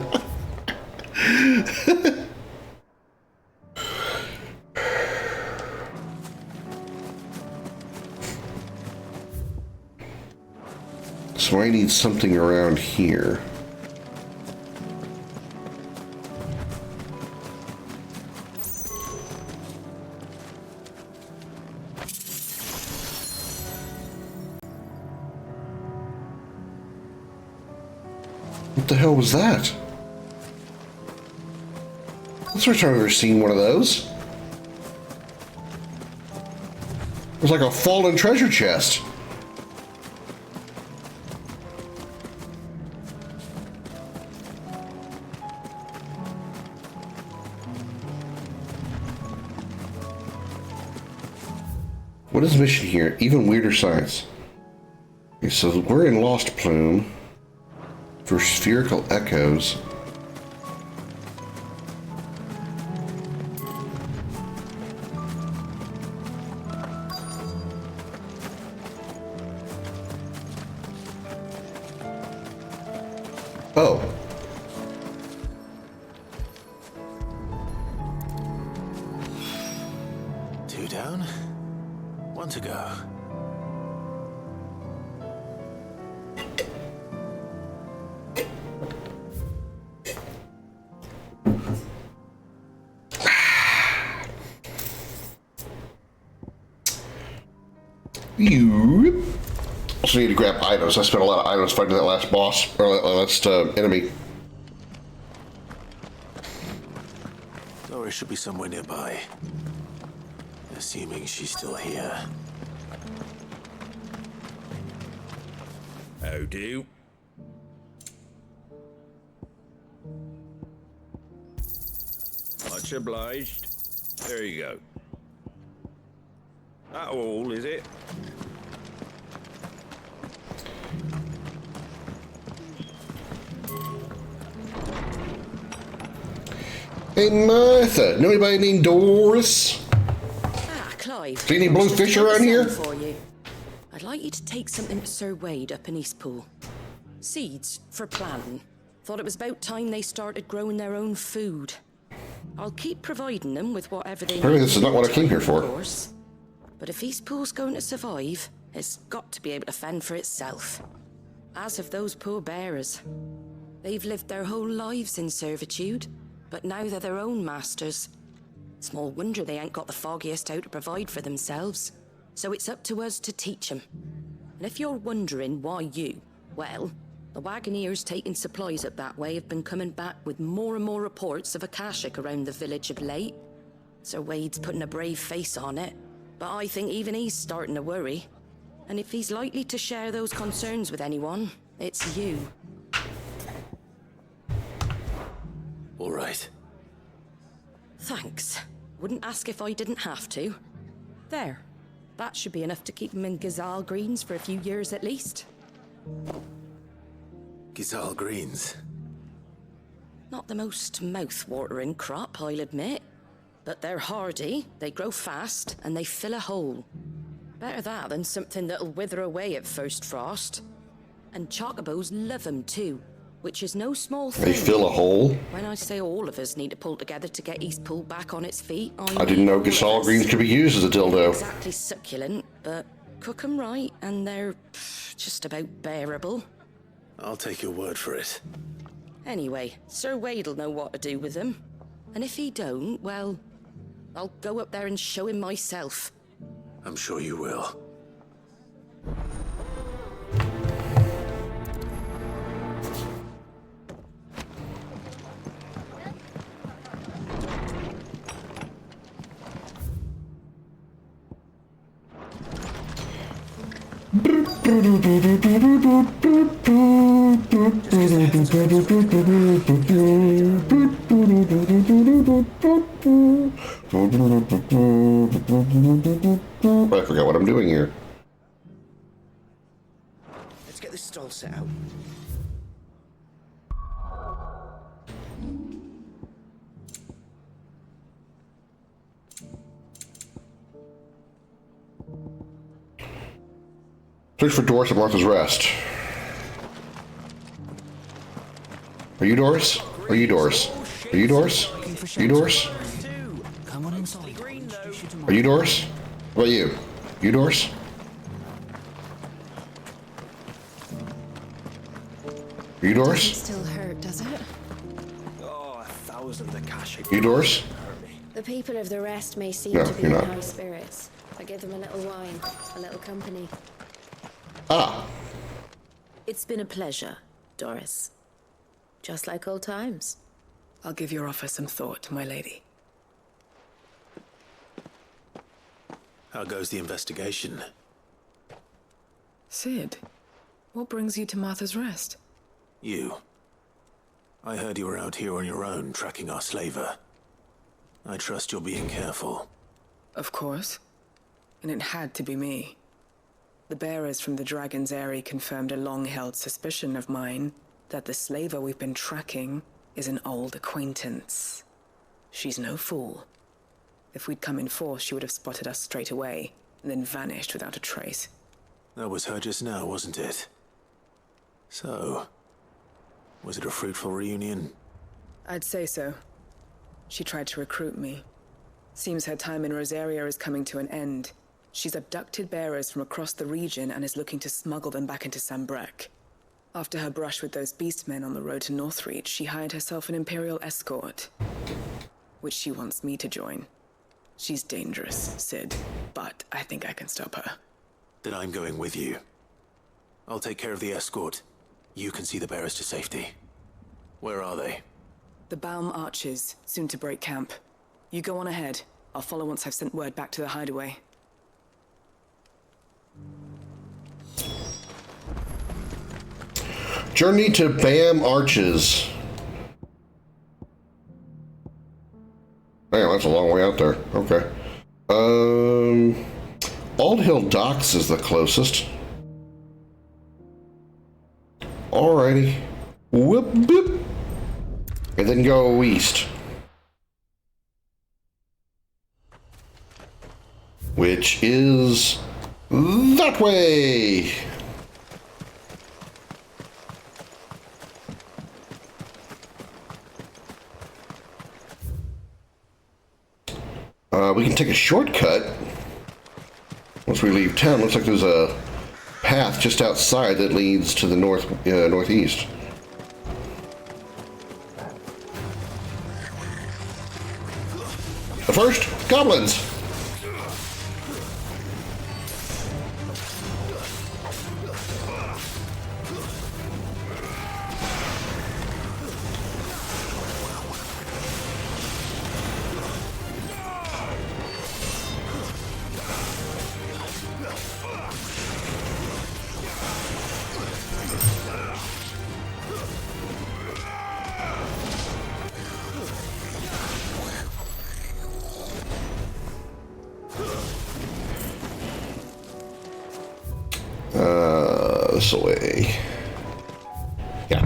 So I need something around here. What the hell was that? That's the first time I've ever seen one of those. It was like a fallen treasure chest. What is the mission here? Even weirder science. Okay, so we're in Lost Plume for spherical echoes. Oh. Two down. One to go. You also need to grab items. I spent a lot of items fighting that last boss, or last enemy. Laura should be somewhere nearby. Assuming she's still here. How do? Much obliged. There you go. That all, is it? Hey Martha, know anybody named Doris? Ah, Clive. See any blue fish around here? For you. I'd like you to take something to Sir Wade up in Eastpool. Seeds for planting. Thought it was about time they started growing their own food. I'll keep providing them with whatever they need. Apparently this is not what I came here for. Of course. But if Eastpool's going to survive, it's got to be able to fend for itself. As have those poor bearers. They've lived their whole lives in servitude, but now they're their own masters. Small wonder they ain't got the foggiest how to provide for themselves. So it's up to us to teach them. And if you're wondering why you, Well, the Wagoneers taking supplies up that way have been coming back with more and more reports of Akashic around the village of late. Sir Wade's putting a brave face on it, but I think even he's starting to worry. And if he's likely to share those concerns with anyone, it's you. All right. Thanks. Wouldn't ask if I didn't have to. There. That should be enough to keep him in Gazal Greens for a few years at least. Gazal Greens? Not the most mouth-watering crop, I'll admit. But they're hardy, they grow fast, and they fill a hole. Better that than something that'll wither away at first frost. And chocobos love them too, which is no small thing. They fill a hole? When I say all of us need to pull together to get East Pool back on its feet, I didn't know Gazal Greens could be used as a dildo. Exactly succulent, but cook 'em right and they're just about bearable. I'll take your word for it. Anyway, Sir Wade'll know what to do with them. And if he don't, well, I'll go up there and show him myself. I'm sure you will. I forgot what I'm doing here. Let's get this stall set out. Search for Doris at Martha's Rest. Are you Doris? Are you Doris? Are you Doris? Are you Doris? Come on inside. Are you Doris? What about you? You Doris? Are you Doris? Still hurt, does it? Oh, 1,000 Akashic. You Doris? The people of the rest may seem No, to be you're in not. high spirits. I give them a little wine, a little company. Ah. It's been a pleasure, Doris. Just like old times. I'll give your offer some thought, my lady. How goes the investigation? Sid, what brings you to Martha's Rest? You. I heard you were out here on your own, tracking our slaver. I trust you're being careful. Of course. And it had to be me. The bearers from the Dragon's Eyrie confirmed a long-held suspicion of mine that the slaver we've been tracking is an old acquaintance. She's no fool. If we'd come in force, she would have spotted us straight away, and then vanished without a trace. That was her just now, wasn't it? So, was it a fruitful reunion? I'd say so. She tried to recruit me. Seems her time in Rosaria is coming to an end. She's abducted bearers from across the region and is looking to smuggle them back into Sambrek. After her brush with those beastmen on the road to Northreach, she hired herself an Imperial escort, which she wants me to join. She's dangerous, Sid, but I think I can stop her. Then I'm going with you. I'll take care of the escort. You can see the bearers to safety. Where are they? The Baum Archers, soon to break camp. You go on ahead. I'll follow once I've sent word back to the hideaway. Journey to Bam Arches. Damn, that's a long way out there. Okay. Ald Hill Docks is the closest. Alrighty. Whoop, boop. And then go east. Which is that way. We can take a shortcut once we leave town. Looks like there's a path just outside that leads to the northeast. But first, goblins. this way. Yeah.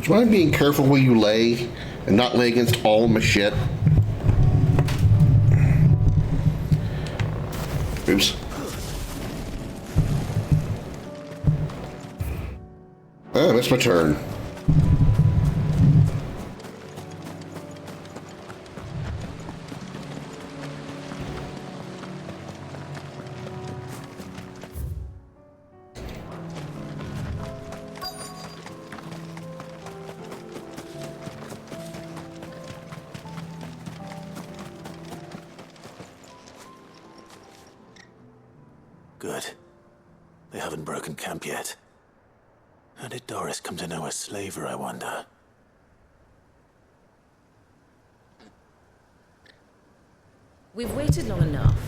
Do you mind being careful where you lay and not lay against all of my shit? Oops. Ah, I missed my turn. Good. They haven't broken camp yet. How did Doris come to know a slaver, I wonder? We've waited long enough.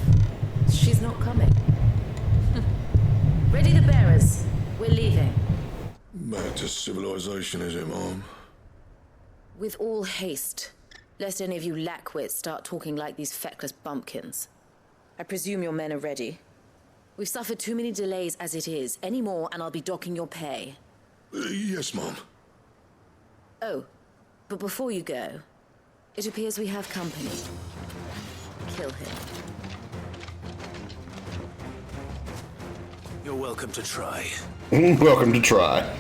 She's not coming. Ready the bearers. We're leaving. Back to civilization, is it, Mom? With all haste, lest any of you lackwits start talking like these feckless bumpkins. I presume your men are ready. We've suffered too many delays as it is. Any more and I'll be docking your pay. Yes, Mom. Oh, but before you go, it appears we have company. Kill him. You're welcome to try. Welcome to try.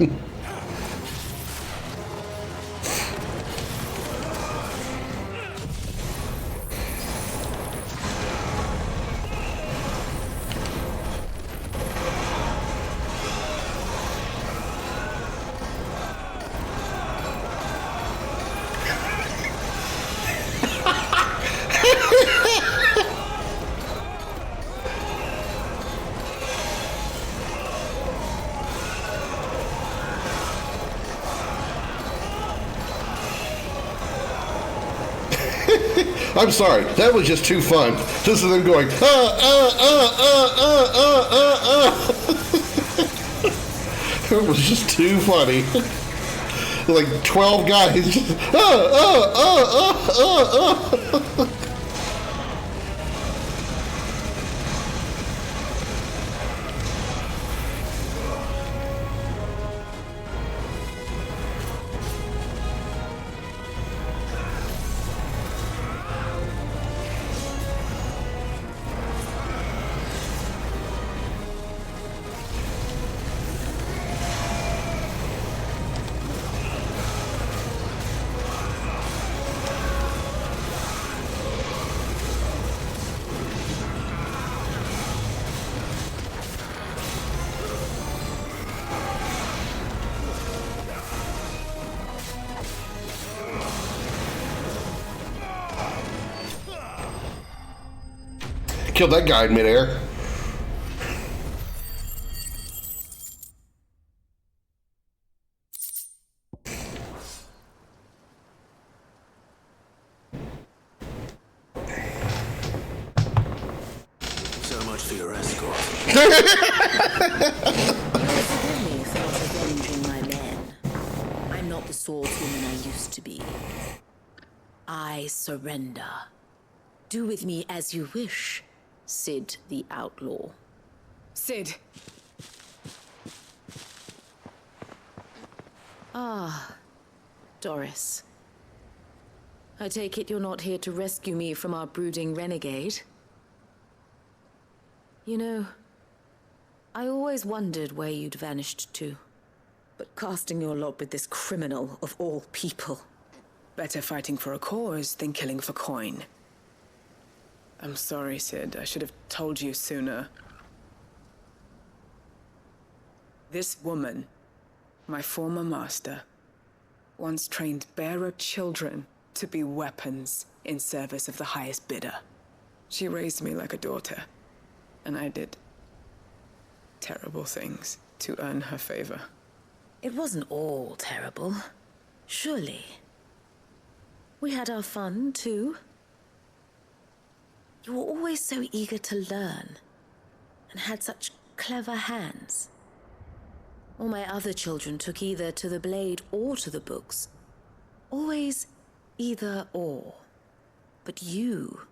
I'm sorry, that was just too fun. Just them going, It was just too funny. Like 12 guys just, killed that guy in midair. So much for your escort. Forgive me for not avenging my men. I'm not the swordswoman I used to be. I surrender. Do with me as you wish, Sid the Outlaw. Sid! Ah, Doris. I take it you're not here to rescue me from our brooding renegade? You know, I always wondered where you'd vanished to. But casting your lot with this criminal of all people. Better fighting for a cause than killing for coin. I'm sorry, Sid. I should have told you sooner. This woman, my former master, once trained bearer children to be weapons in service of the highest bidder. She raised me like a daughter, and I did terrible things to earn her favor. It wasn't all terrible, surely. We had our fun, too. You were always so eager to learn, and had such clever hands. All my other children took either to the blade or to the books. Always either or. But you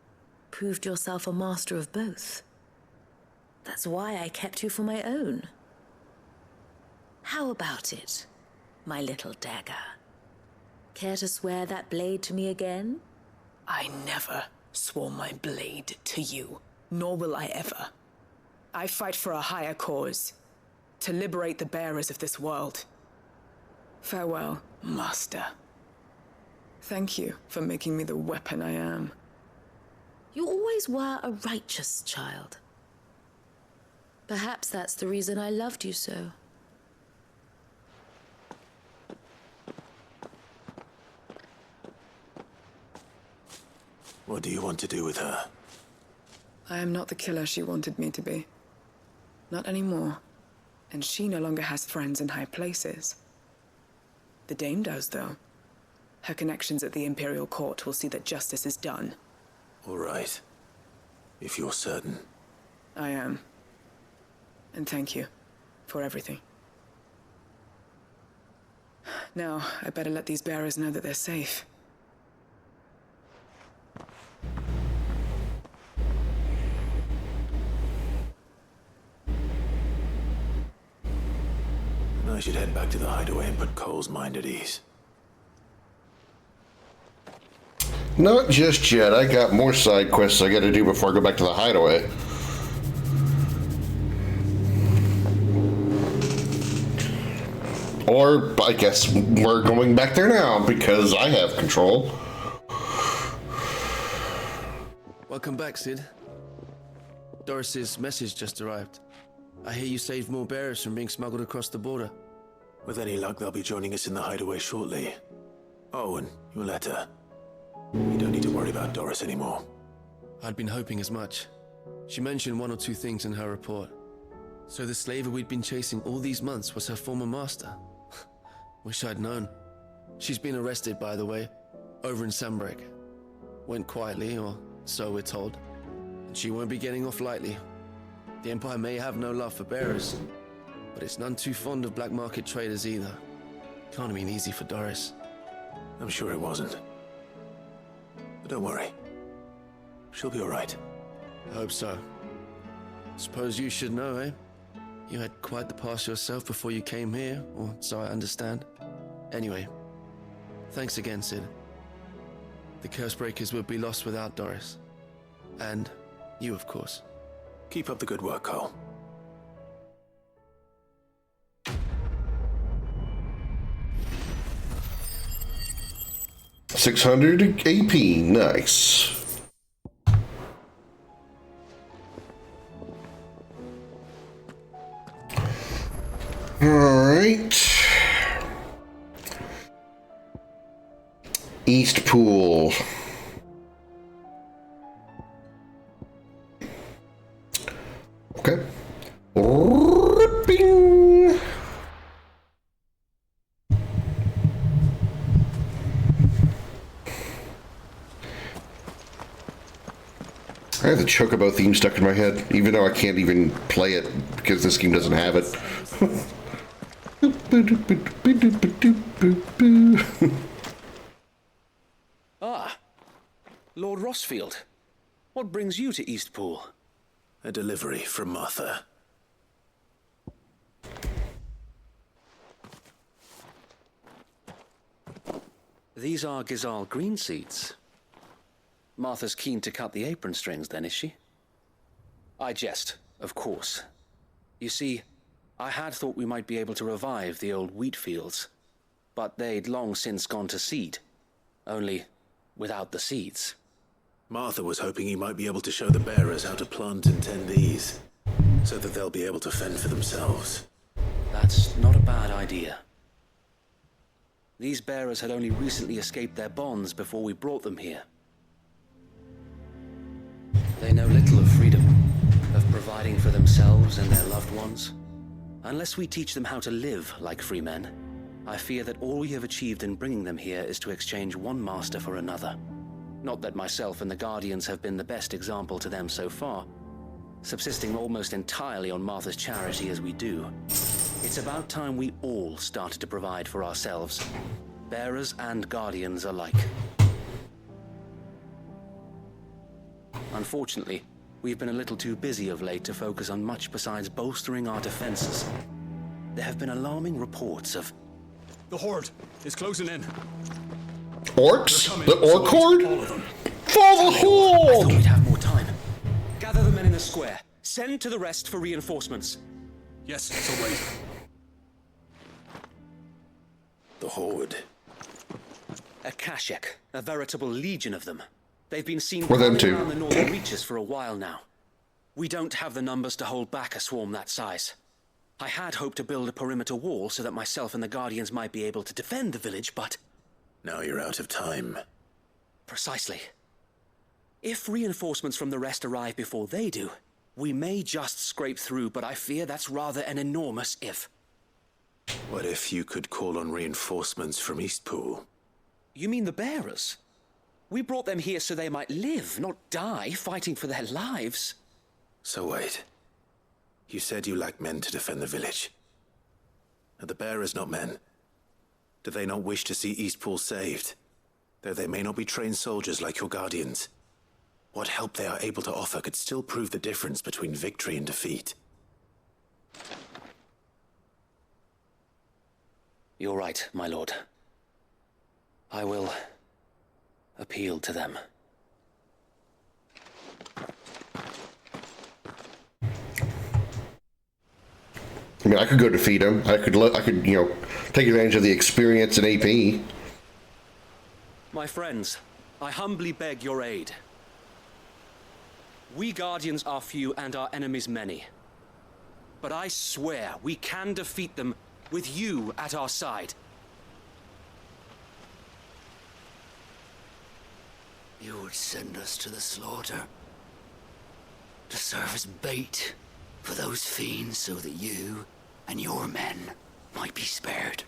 proved yourself a master of both. That's why I kept you for my own. How about it, my little dagger? Care to swear that blade to me again? I never swore my blade to you, nor will I ever. I fight for a higher cause, to liberate the bearers of this world. Farewell, Master. Thank you for making me the weapon I am. You always were a righteous child. Perhaps that's the reason I loved you so. What do you want to do with her? I am not the killer she wanted me to be. Not anymore. And she no longer has friends in high places. The Dame does, though. Her connections at the Imperial Court will see that justice is done. All right. If you're certain. I am. And thank you for everything. Now, I better let these bearers know that they're safe. And I should head back to the hideaway and put Cole's mind at ease. Not just yet. I got more side quests I gotta do before I go back to the hideaway. Or, I guess we're going back there now, because I have control. Welcome back, Sid. Doris's message just arrived. I hear you saved more bearers from being smuggled across the border. With any luck, they'll be joining us in the hideaway shortly. Oh, and your letter. You don't need to worry about Doris anymore. I'd been hoping as much. She mentioned one or two things in her report. So the slaver we'd been chasing all these months was her former master. Wish I'd known. She's been arrested, by the way, over in Sambrek. Went quietly, or so we're told. And she won't be getting off lightly. The Empire may have no love for bearers, but it's none too fond of black market traders either. Can't have been easy for Doris. I'm sure it wasn't. But don't worry. She'll be all right. I hope so. Suppose you should know, eh? You had quite the past yourself before you came here, or so I understand. Anyway, thanks again, Sid. The Cursebreakers would be lost without Doris. And you, of course. Keep up the good work, Cole. $600 AP, nice. All right. East Pool. Okay. Bing. I have the Chocobo theme stuck in my head, even though I can't even play it because this game doesn't have it. Ah, Lord Rossfield. What brings you to Eastpool? A delivery from Martha. These are Gizal green seeds. Martha's keen to cut the apron strings, then, is she? I jest, of course. You see, I had thought we might be able to revive the old wheat fields, but they'd long since gone to seed, only without the seeds. Martha was hoping he might be able to show the bearers how to plant and tend these, so that they'll be able to fend for themselves. That's not a bad idea. These bearers had only recently escaped their bonds before we brought them here. They know little of freedom, of providing for themselves and their loved ones. Unless we teach them how to live like free men, I fear that all we have achieved in bringing them here is to exchange one master for another. Not that myself and the Guardians have been the best example to them so far, subsisting almost entirely on Martha's charity as we do. It's about time we all started to provide for ourselves, bearers and Guardians alike. Unfortunately, we've been a little too busy of late to focus on much besides bolstering our defenses. There have been alarming reports of... The Horde is closing in. Orcs? The Orc Horde? For the Horde! I thought we'd have more time. Gather the men in the square. Send to the rest for reinforcements. Yes, so wait. The Horde. A Kashik, a veritable legion of them. They've been seen Well, them too. around the northern reaches for a while now. We don't have the numbers to hold back a swarm that size. I had hoped to build a perimeter wall so that myself and the Guardians might be able to defend the village, but... Now you're out of time. Precisely. If reinforcements from the rest arrive before they do, we may just scrape through, but I fear that's rather an enormous if. What if you could call on reinforcements from Eastpool? You mean the bearers? We brought them here so they might live, not die fighting for their lives. So wait. You said you lack men to defend the village. Are the bearers not men? Do they not wish to see Eastpool saved? Though they may not be trained soldiers like your Guardians. What help they are able to offer could still prove the difference between victory and defeat. You're right, my lord. I will appeal to them. I mean, I could go defeat him. I could, take advantage of the experience and AP. My friends, I humbly beg your aid. We Guardians are few and our enemies many. But I swear we can defeat them with you at our side. You would send us to the slaughter, to serve as bait for those fiends so that you and your men might be spared.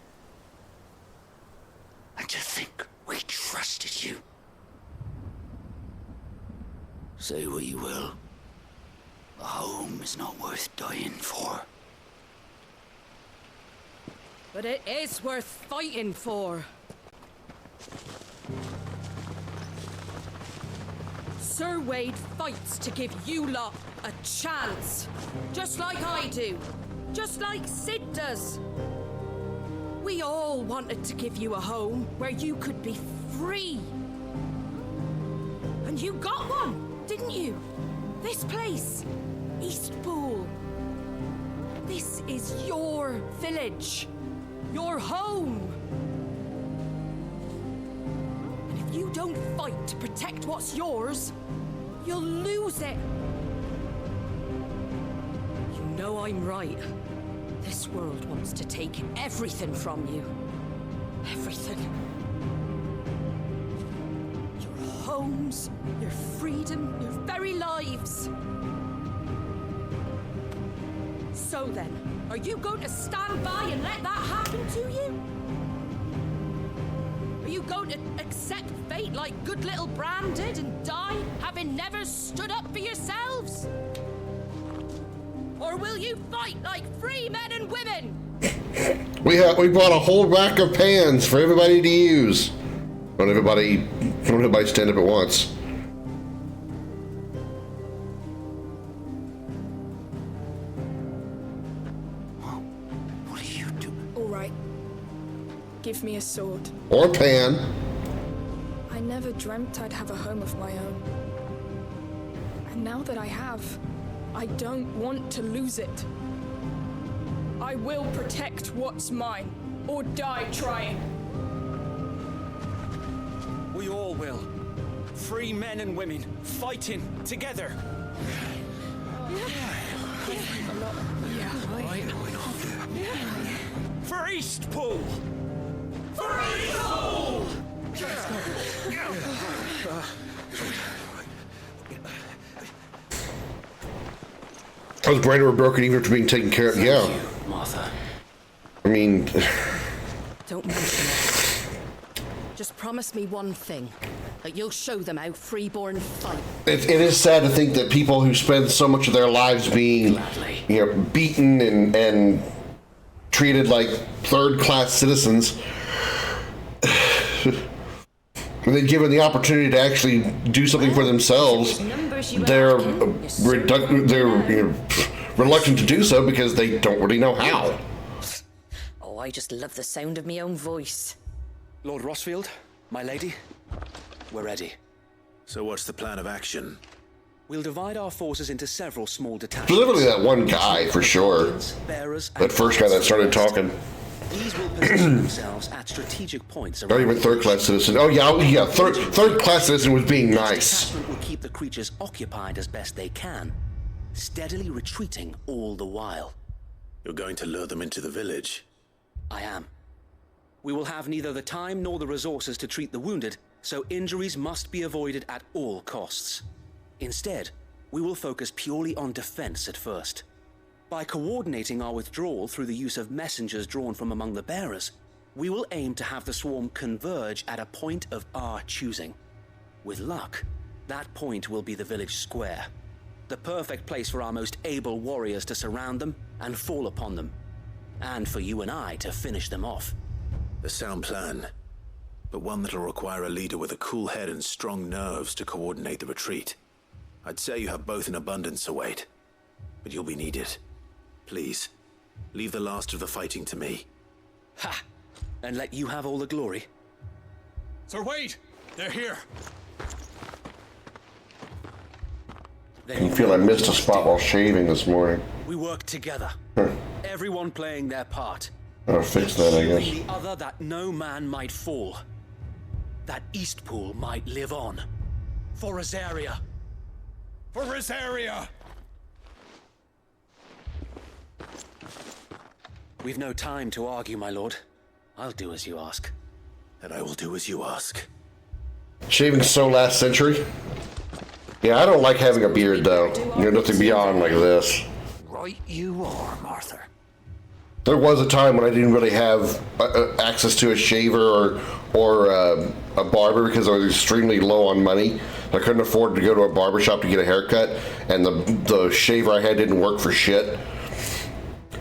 And to think we trusted you. Say what you will, a home is not worth dying for. But it is worth fighting for. Sir Wade fights to give you lot a chance. Just like I do. Just like Sid does. We all wanted to give you a home where you could be free. And you got one, didn't you? This place, Eastpool. This is your village. Your home. And if you don't fight to protect what's yours, you'll lose it. You know I'm right. This world wants to take everything from you. Everything. Your homes, your freedom, your very lives. So then, are you going to stand by and let that happen to you? Are you going to accept fate like good little Bran did and die, having never stood up for yourselves? Or will you fight like free men and women? We brought a whole rack of pans for everybody to use. Don't everybody stand up at once. What do you do? All right. Give me a sword. Or a pan. I never dreamt I'd have a home of my own. And now that I have, I don't want to lose it. I will protect what's mine, or die trying. We all will. Free men and women, fighting together. For Eastpool! For Eastpool! Those brain were broken even after being taken care of. Yeah. Martha. I mean... Don't mention it. Just promise me one thing. That you'll show them how freeborn fight. It is sad to think that people who spend so much of their lives being, beaten and treated like third-class citizens, and then given the opportunity to actually do something for themselves, they're reluctant to do so because they don't really know how. Oh, I just love the sound of my own voice. Lord Rossfield, my lady, we're ready. So what's the plan of action? We'll divide our forces into several small detachments. Specifically that one guy, for sure. That first guy that started talking. These will position themselves at strategic points around. Not even third-class citizen. Oh yeah, third-class citizen was being nice. Detachment will keep the creatures occupied as best they can, steadily retreating all the while. You're going to lure them into the village? I am. We will have neither the time nor the resources to treat the wounded, so injuries must be avoided at all costs. Instead, we will focus purely on defense at first. By coordinating our withdrawal through the use of messengers drawn from among the bearers, we will aim to have the swarm converge at a point of our choosing. With luck, that point will be the village square, the perfect place for our most able warriors to surround them and fall upon them, and for you and I to finish them off. A sound plan, but one that'll require a leader with a cool head and strong nerves to coordinate the retreat. I'd say you have both in abundance await, but you'll be needed. Please, leave the last of the fighting to me. Ha! And let you have all the glory? Sir Wade! They're here! I feel I missed a spot while shaving this morning. We work together. Everyone playing their part. I'll fix that, I guess. The other that no man might fall. That Eastpool might live on. For Rosaria. For Rosaria! We've no time to argue, my lord. I'll do as you ask. And I will do as you ask. Shaving's so last century. Yeah, I don't like having a beard, though. You know, nothing beyond like this. Right you are, Martha. There was a time when I didn't really have access to a shaver or a barber because I was extremely low on money. I couldn't afford to go to a barber shop to get a haircut, and the shaver I had didn't work for shit.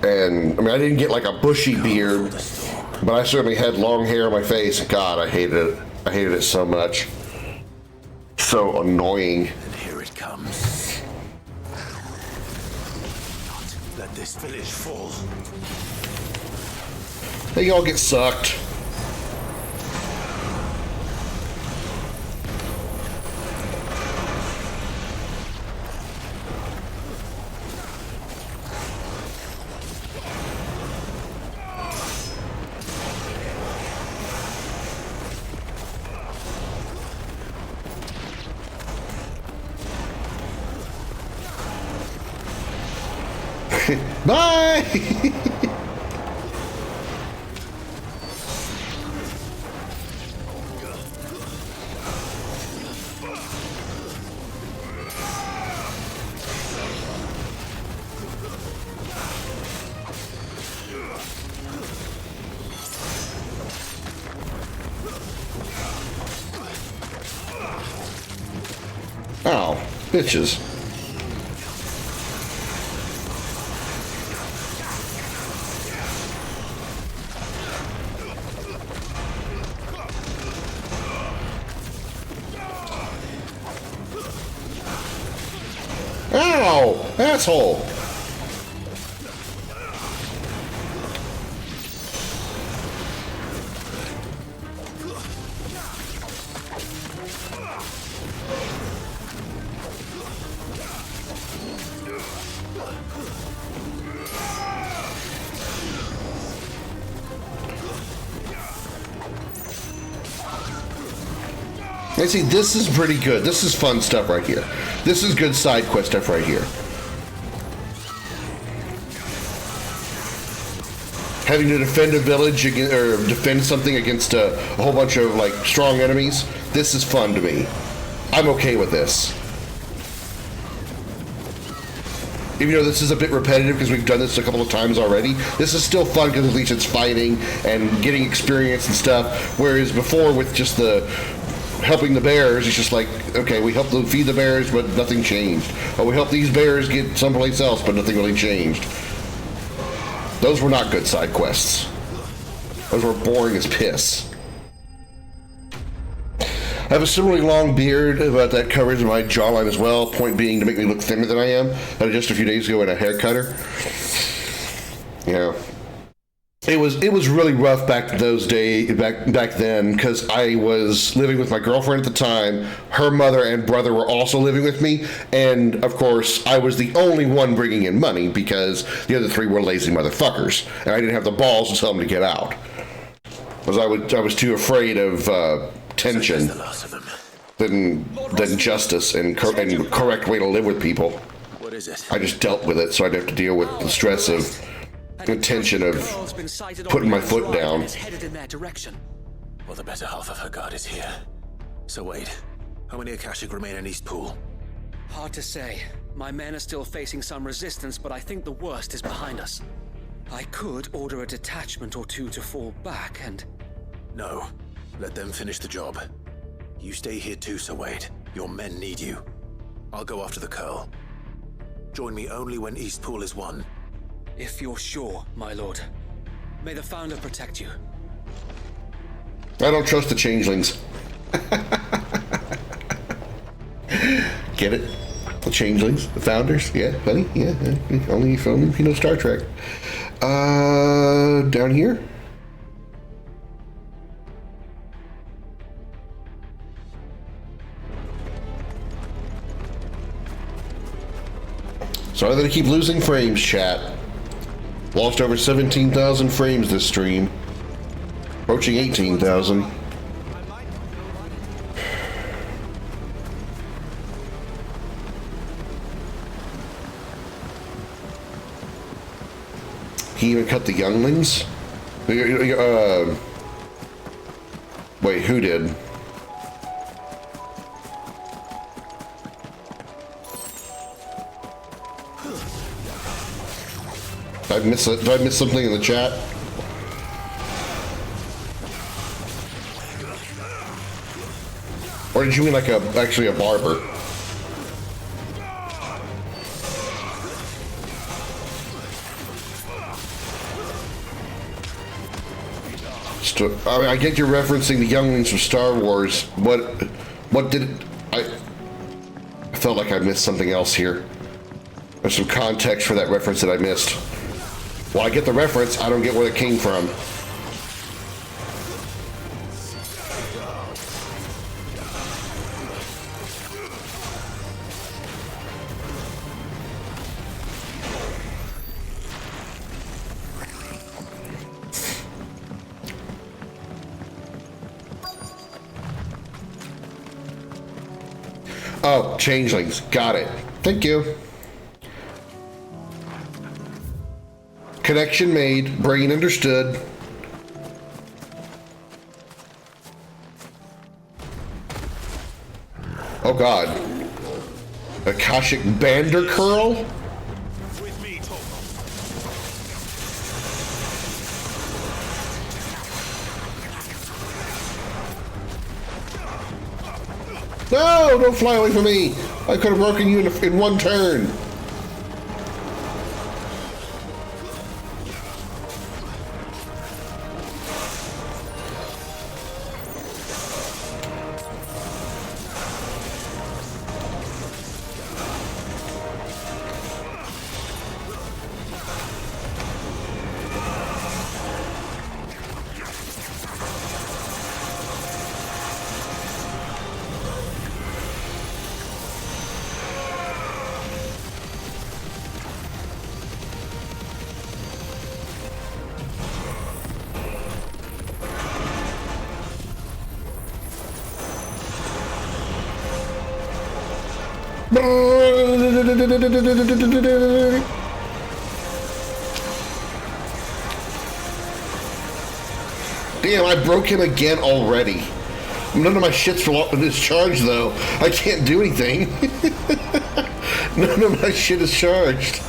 And I mean, I didn't get like a bushy beard, but I certainly had long hair on my face. God, I hated it. I hated it so much. So annoying. And here it comes. Let this village fall. They all get sucked. Bye! Ow, bitches. Ow! Asshole! And see, this is pretty good. This is fun stuff right here. This is good side quest stuff right here. Having to defend a village or defend something against a whole bunch of like strong enemies. This is fun to me. I'm okay with this. Even though this is a bit repetitive because we've done this a couple of times already, this is still fun because at least it's fighting and getting experience and stuff. Whereas before with just the helping the bears, it's just like, okay, we helped them feed the bears, but nothing changed. Or we helped these bears get someplace else, but nothing really changed. Those were not good side quests. Those were boring as piss. I have a similarly long beard, but that covers my jawline as well. Point being to make me look thinner than I am. I just a few days ago at a hair cutter. Yeah. It was really rough back then because I was living with my girlfriend at the time. Her mother and brother were also living with me, and of course I was the only one bringing in money because the other three were lazy motherfuckers, and I didn't have the balls to tell them to get out. Because I was too afraid of tension than justice and correct way to live with people. What is it? I just dealt with it, so I didn't have to deal with the stress of the tension of putting my foot down. Well, the better half of her guard is here. So Wade, how many Akashic remain in East Pool? Hard to say. My men are still facing some resistance, but I think the worst is behind us. I could order a detachment or two to fall back and... No. Let them finish the job. You stay here too, Sir Wade. Your men need you. I'll go after the Curl. Join me only when East Pool is won. If you're sure, my lord. May the Founder protect you. I don't trust the changelings. Get it? The changelings? The founders? Yeah, buddy? Yeah. Only if you know Star Trek. Down here? Sorry that I keep losing frames, chat. Lost over 17,000 frames this stream. Approaching 18,000. He even cut the younglings? Wait, who did? Did I miss something in the chat? Or did you mean like actually a barber? I mean, I get you're referencing the younglings from Star Wars. What did it... I felt like I missed something else here. There's some context for that reference that I missed. Well, I get the reference, I don't get where it came from. Oh, changelings. Got it. Thank you. Connection made. Brain understood. Oh God. Akashic Bander Curl? No, don't fly away from me. I could have broken you in one turn. Damn, I broke him again already. None of my shit's charged though. I can't do anything. None of my shit is charged.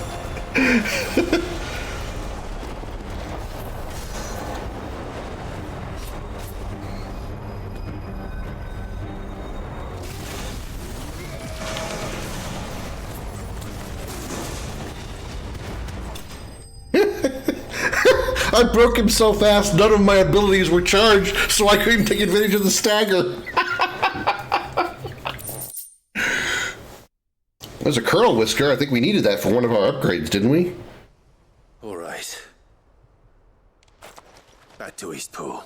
I broke him so fast, none of my abilities were charged, so I couldn't take advantage of the stagger. There's a curl whisker. I think we needed that for one of our upgrades, didn't we? All right. Back to Eastpool.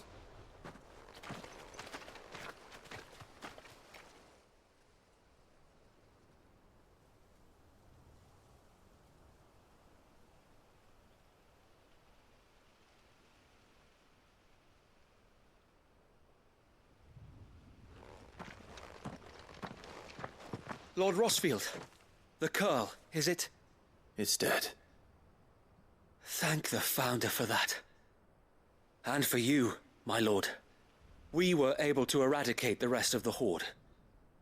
Lord Rossfield, the Curl, is it? It's dead. Thank the Founder for that. And for you, my lord. We were able to eradicate the rest of the Horde.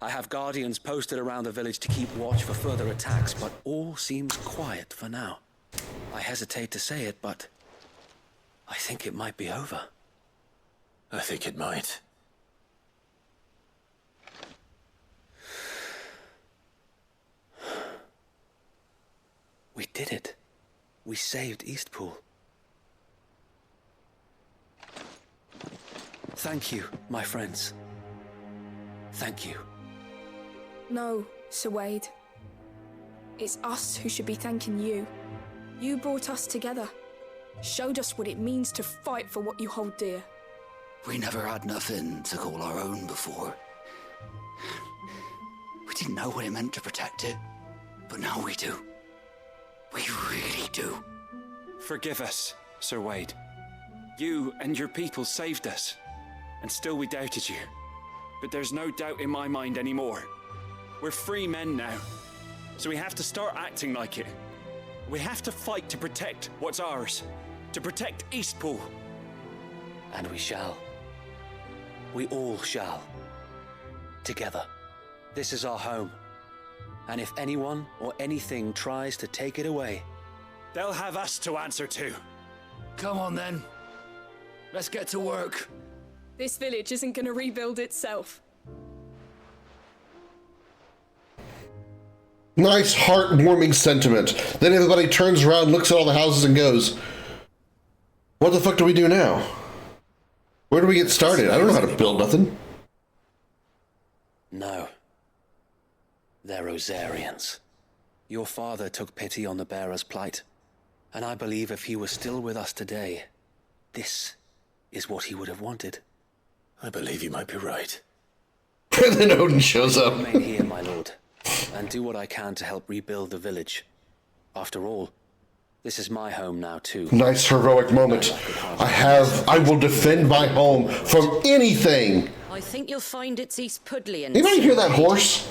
I have guardians posted around the village to keep watch for further attacks, but all seems quiet for now. I hesitate to say it, but I think it might be over. I think it might. We did it. We saved Eastpool. Thank you, my friends. Thank you. No, Sir Wade. It's us who should be thanking you. You brought us together. Showed us what it means to fight for what you hold dear. We never had nothing to call our own before. We didn't know what it meant to protect it, but now we do. We really do. Forgive us, Sir Wade. You and your people saved us, and still we doubted you. But there's no doubt in my mind anymore. We're free men now, so we have to start acting like it. We have to fight to protect what's ours, to protect Eastpool. And we shall. We all shall. Together. This is our home. And if anyone or anything tries to take it away, they'll have us to answer to. Come on then. Let's get to work. This village isn't gonna rebuild itself. Nice, heartwarming sentiment. Then everybody turns around, looks at all the houses, and goes, what the fuck do we do now? Where do we get started? I don't know how to build nothing. no. They're Rosarians. Your father took pity on the bearer's plight, and I believe if he was still with us today, this is what he would have wanted. I believe you might be right. And then Odin shows up. Remain here, my lord, and do what I can to help rebuild the village. After all, this is my home now too. Nice heroic moment. I will defend my home from anything. I think you'll find it's East Pudlian. Anybody hear that horse?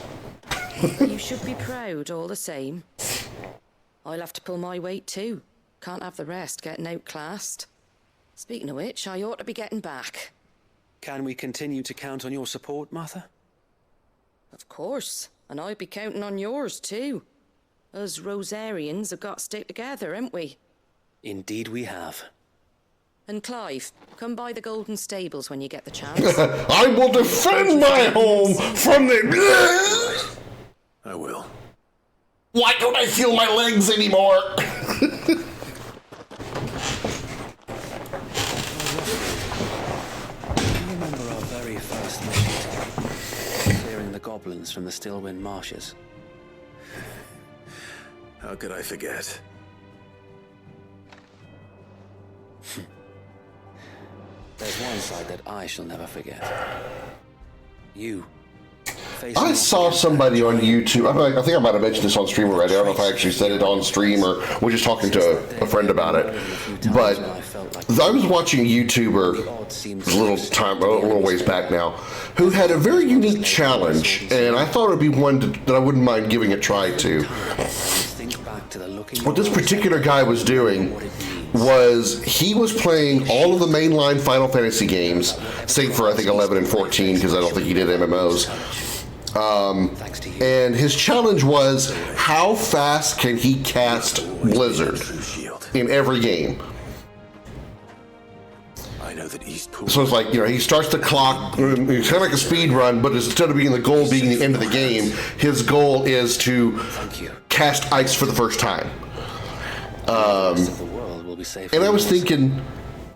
You should be proud all the same. I'll have to pull my weight too. Can't have the rest getting outclassed. Speaking of which, I ought to be getting back. Can we continue to count on your support, Martha? Of course, and I'll be counting on yours too. Us Rosarians have got to stick together, haven't we? Indeed we have. And Clive, come by the Golden Stables when you get the chance. I will defend my home from the... I will. Why don't I feel my legs anymore? You remember our very first mission, clearing the goblins from the Stillwind marshes? How could I forget? There's one side that I shall never forget. You. I saw somebody on YouTube. I think I might have mentioned this on stream already. I don't know if I actually said it on stream or was just talking to a friend about it. But I was watching a YouTuber a little ways back now, who had a very unique challenge, and I thought it would be one that I wouldn't mind giving a try to. What this particular guy was doing was he was playing all of the mainline Final Fantasy games, save for I think 11 and 14 because I don't think he did MMOs. And his challenge was how fast can he cast Blizzard in every game. I know that Eastpool. So it's like, he starts the clock, it's kind of like a speed run, but instead of being the goal being the end of the game, his goal is to cast ice for the first time. And I was thinking,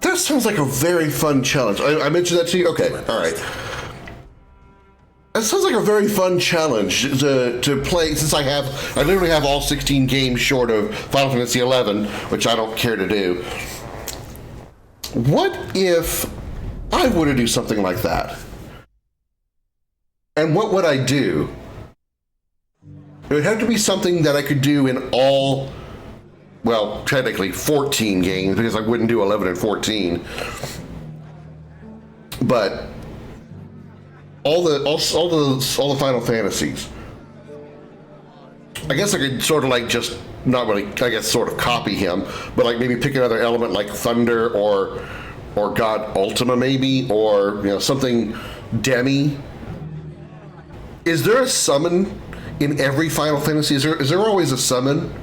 that sounds like a very fun challenge. I mentioned that to you? Okay, all right. It sounds like a very fun challenge to play, since I literally have all 16 games short of Final Fantasy XI, which I don't care to do. What if I were to do something like that? And what would I do? It would have to be something that I could do in all, well, technically 14 games, because I wouldn't do 11 and 14. But all the Final Fantasies. I guess I could sort of like just not really, I guess, sort of copy him, but like maybe pick another element like Thunder or God Ultima maybe, or something Demi. Is there a summon in every Final Fantasy? Is there always a summon?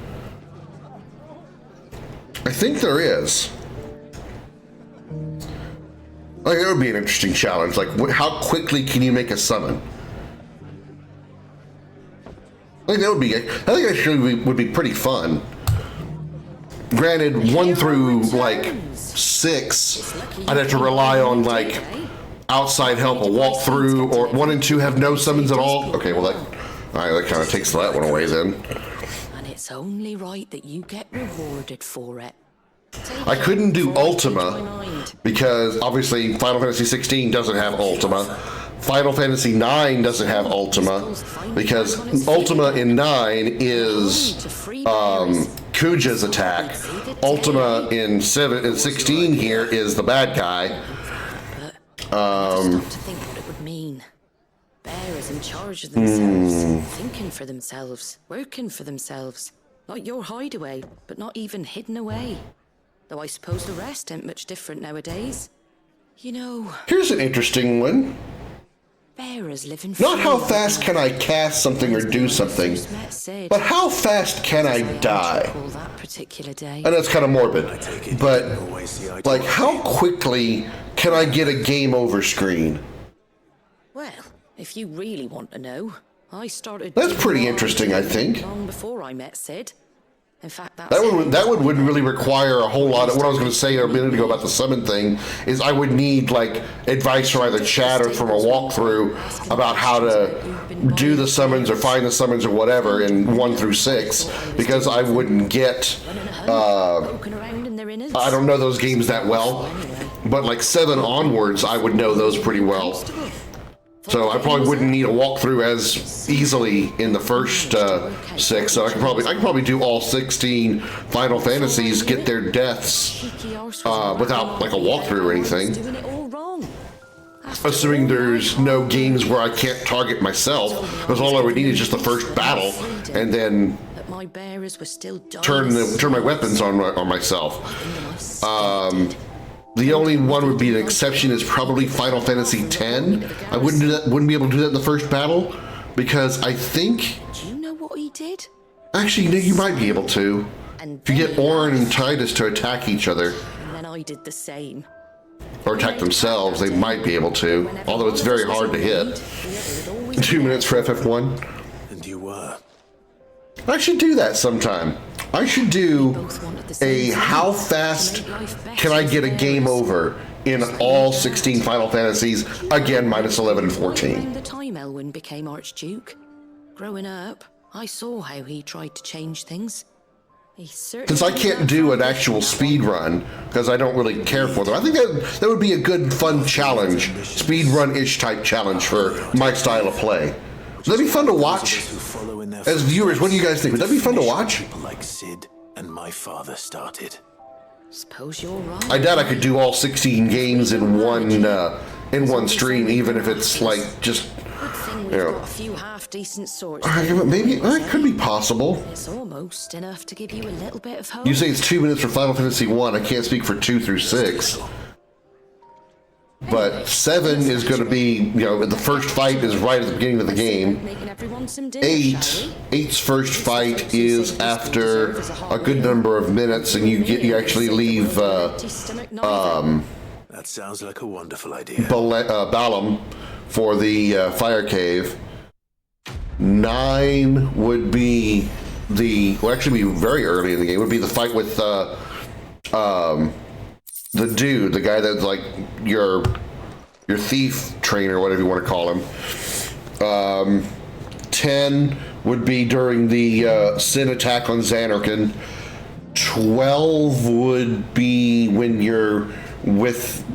I think there is. Like, that would be an interesting challenge. Like, how quickly can you make a summon? I think actually would be pretty fun. Granted, 1 through like 6, I'd have to rely on like outside help, a walkthrough, or 1 and 2 have no summons at all. Okay, well that kind of takes that one away then. And it's only right that you get rewarded for it. I couldn't do Ultima because obviously Final Fantasy 16 doesn't have Ultima. Final Fantasy 9 doesn't have Ultima because Ultima in 9 is Kuja's attack. Ultima in 16 here is the bad guy. To think what it would mean. Bearers in charge of themselves, thinking for themselves, working for themselves. Not your hideaway, but not even hidden away. Though I suppose the rest ain't much different nowadays. Here's an interesting one. Bearers live in Not how fast can I cast something or do something, but how fast can I die? I know it's kind of morbid, but like how quickly can I get a game over screen? Well, if you really want to know, I started. That's pretty interesting, I think. Long before I met Sid. In fact, that wouldn't really require a whole lot of what I was going to say a minute ago about the summon thing. Is I would need like advice from either chat or from a walkthrough about how to do the summons or find the summons or whatever in 1 through 6, because I wouldn't get. I don't know those games that well, but like 7 onwards, I would know those pretty well. So I probably wouldn't need a walkthrough as easily in the first 6. So I could probably do all 16 Final Fantasies, get their deaths without like a walkthrough or anything. Assuming there's no games where I can't target myself, because all I would need is just the first battle, and then turn my weapons on myself. The only one would be an exception is probably Final Fantasy X. I wouldn't be able to do that in the first battle, because I think. Do you know what he did? Actually, no, you might be able to. If you get Orin and Titus to attack each other. And then I did the same. Or attack themselves, they might be able to. Although it's very hard to hit. 2 minutes for FF1. And you were. I should do that sometime. I should do a how fast can I get a game over in all 16 Final Fantasies, again minus 11 and 14. The time Elwyn became Archduke. Growing up, I saw how he tried to change things. Since I can't do an actual speed run, because I don't really care for them, I think that would be a good, fun challenge, speed run-ish type challenge for my style of play. Would that be fun to watch? As viewers, what do you guys think? Would that be fun to watch? People like Sid and my father started. Suppose you're right. I doubt I could do all 16 games in one stream, even if it's like just, a few half-decent swords. Maybe that could be possible. It's almost enough to give you a little bit of hope. You say it's 2 minutes for Final Fantasy 1. I can't speak for 2 through 6. But 7 is going to be, the first fight is right at the beginning of the game. 8's first fight is after a good number of minutes, and you actually leave that sounds like a wonderful idea. Balam for the fire cave. 9 would be actually be very early in the game. Would be the fight with the dude, the guy that's like your thief trainer, whatever you want to call him. 10 would be during the Sin attack on Xanarkand. 12 would be when you're with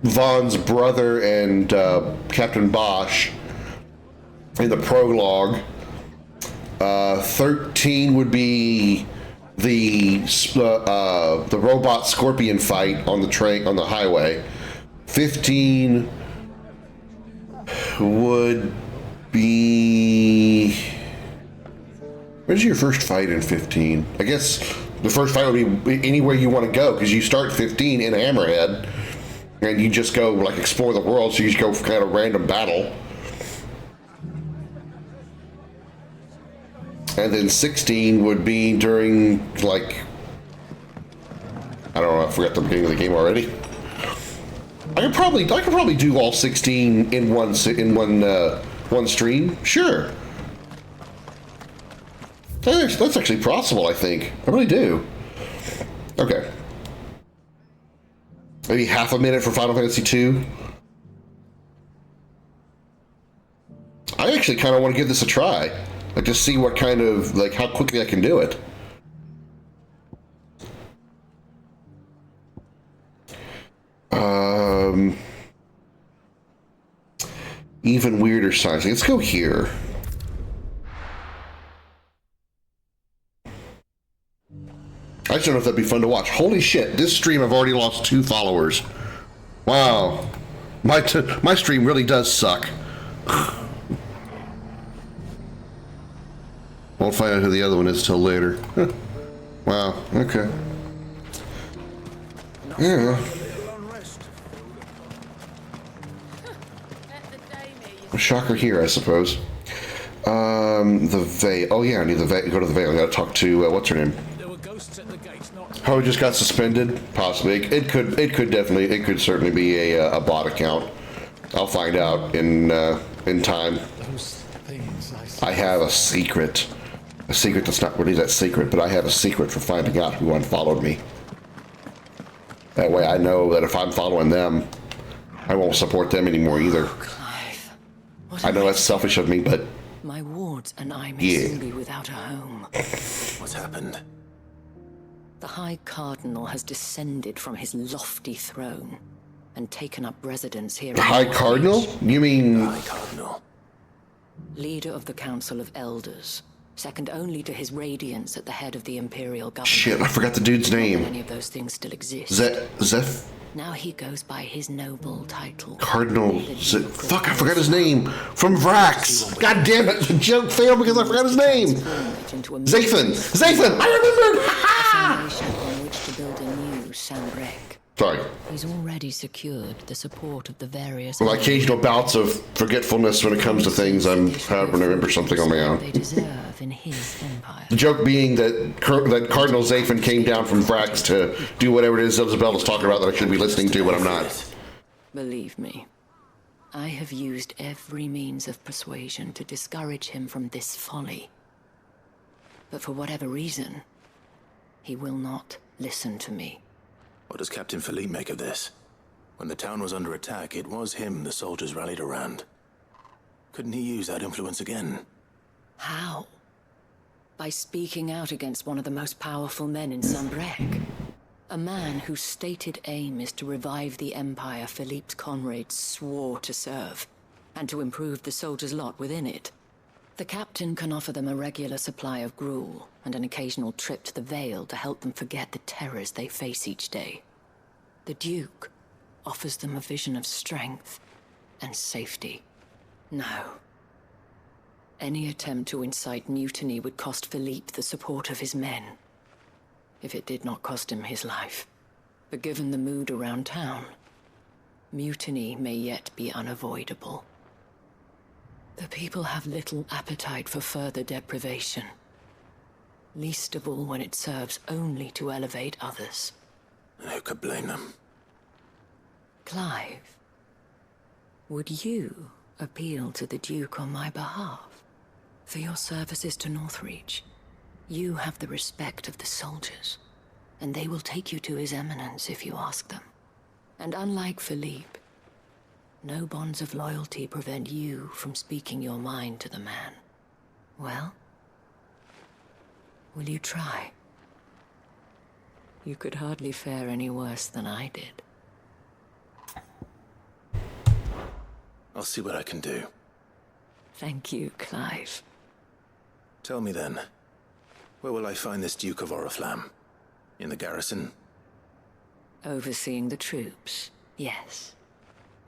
Vaughn's brother and Captain Bosch in the prologue. 13 would be the robot scorpion fight on the train on the highway. 15 would be... Where's your first fight in 15? I guess the first fight would be anywhere you want to go, because you start 15 in Hammerhead, and you just go, like, explore the world, so you just go for kind of random battle. And then 16 would be during, like... I don't know, I forgot the beginning of the game already. I could probably do all 16 in one stream. Sure. That's actually possible, I think. I really do. Okay. Maybe half a minute for Final Fantasy II. I actually kind of want to give this a try. Like, just see what kind of, like, how quickly I can do it. Even weirder sizing. Let's go here. I just don't know if that'd be fun to watch. Holy shit, this stream I've already lost 2 followers. Wow. My stream really does suck. Won't find out who the other one is till later. Huh. Wow, okay. Yeah. A shocker here, I suppose. The Veil. Oh yeah, I need the Veil. Go to the Veil. I gotta talk to, what's her name? Oh, it just got suspended? Possibly. It could certainly be a bot account. I'll find out in time. I have a secret. A secret that's not really that secret, but I have a secret for finding out who unfollowed me. That way I know that if I'm following them, I won't support them anymore either. I know that's selfish of me, but... My wards and I may soon be without a home. What's happened? The High Cardinal has descended from his lofty throne and taken up residence here. The High Cardinal? You mean... High Cardinal. Leader of the Council of Elders, second only to his Radiance at the head of the Imperial government. Shit, I forgot the dude's name. Any of those things still exist. Zeph? Now he goes by his noble title. Cardinal... Fuck, I forgot his name. From Vrax. God damn it, the joke failed because I forgot his name. Zathan! Zathan! I remembered! Ha! On which to build a new Sambrek. Sorry. He's already secured the support of the various... Well, occasional bouts of forgetfulness when it comes to things, I'm proud to remember something on my own. They deserve in his empire. The joke being that Cardinal Zathan came down from Vrax to do whatever it is Isabella's talking about that I should be listening to, but I'm not. Believe me, I have used every means of persuasion to discourage him from this folly. But for whatever reason, he will not listen to me. What does Captain Philippe make of this? When the town was under attack, it was him the soldiers rallied around. Couldn't he use that influence again? How? By speaking out against one of the most powerful men in Sambrek. A man whose stated aim is to revive the empire Philippe's comrades swore to serve, and to improve the soldiers' lot within it. The captain can offer them a regular supply of gruel, and an occasional trip to the Vale to help them forget the terrors they face each day. The Duke offers them a vision of strength and safety. No. Any attempt to incite mutiny would cost Philippe the support of his men, if it did not cost him his life. But given the mood around town, mutiny may yet be unavoidable. The people have little appetite for further deprivation, least of all when it serves only to elevate others. And who could blame them? Clive, would you appeal to the Duke on my behalf? For your services to Northreach, you have the respect of the soldiers, and they will take you to His Eminence if you ask them. And unlike Philippe, No bonds of loyalty prevent you from speaking your mind to the man. Well, will you try? You could hardly fare any worse than I did. I'll see what I can do. Thank you, Clive. Tell me then, where will I find this Duke of Oriflamme? In the garrison? Overseeing the troops, yes.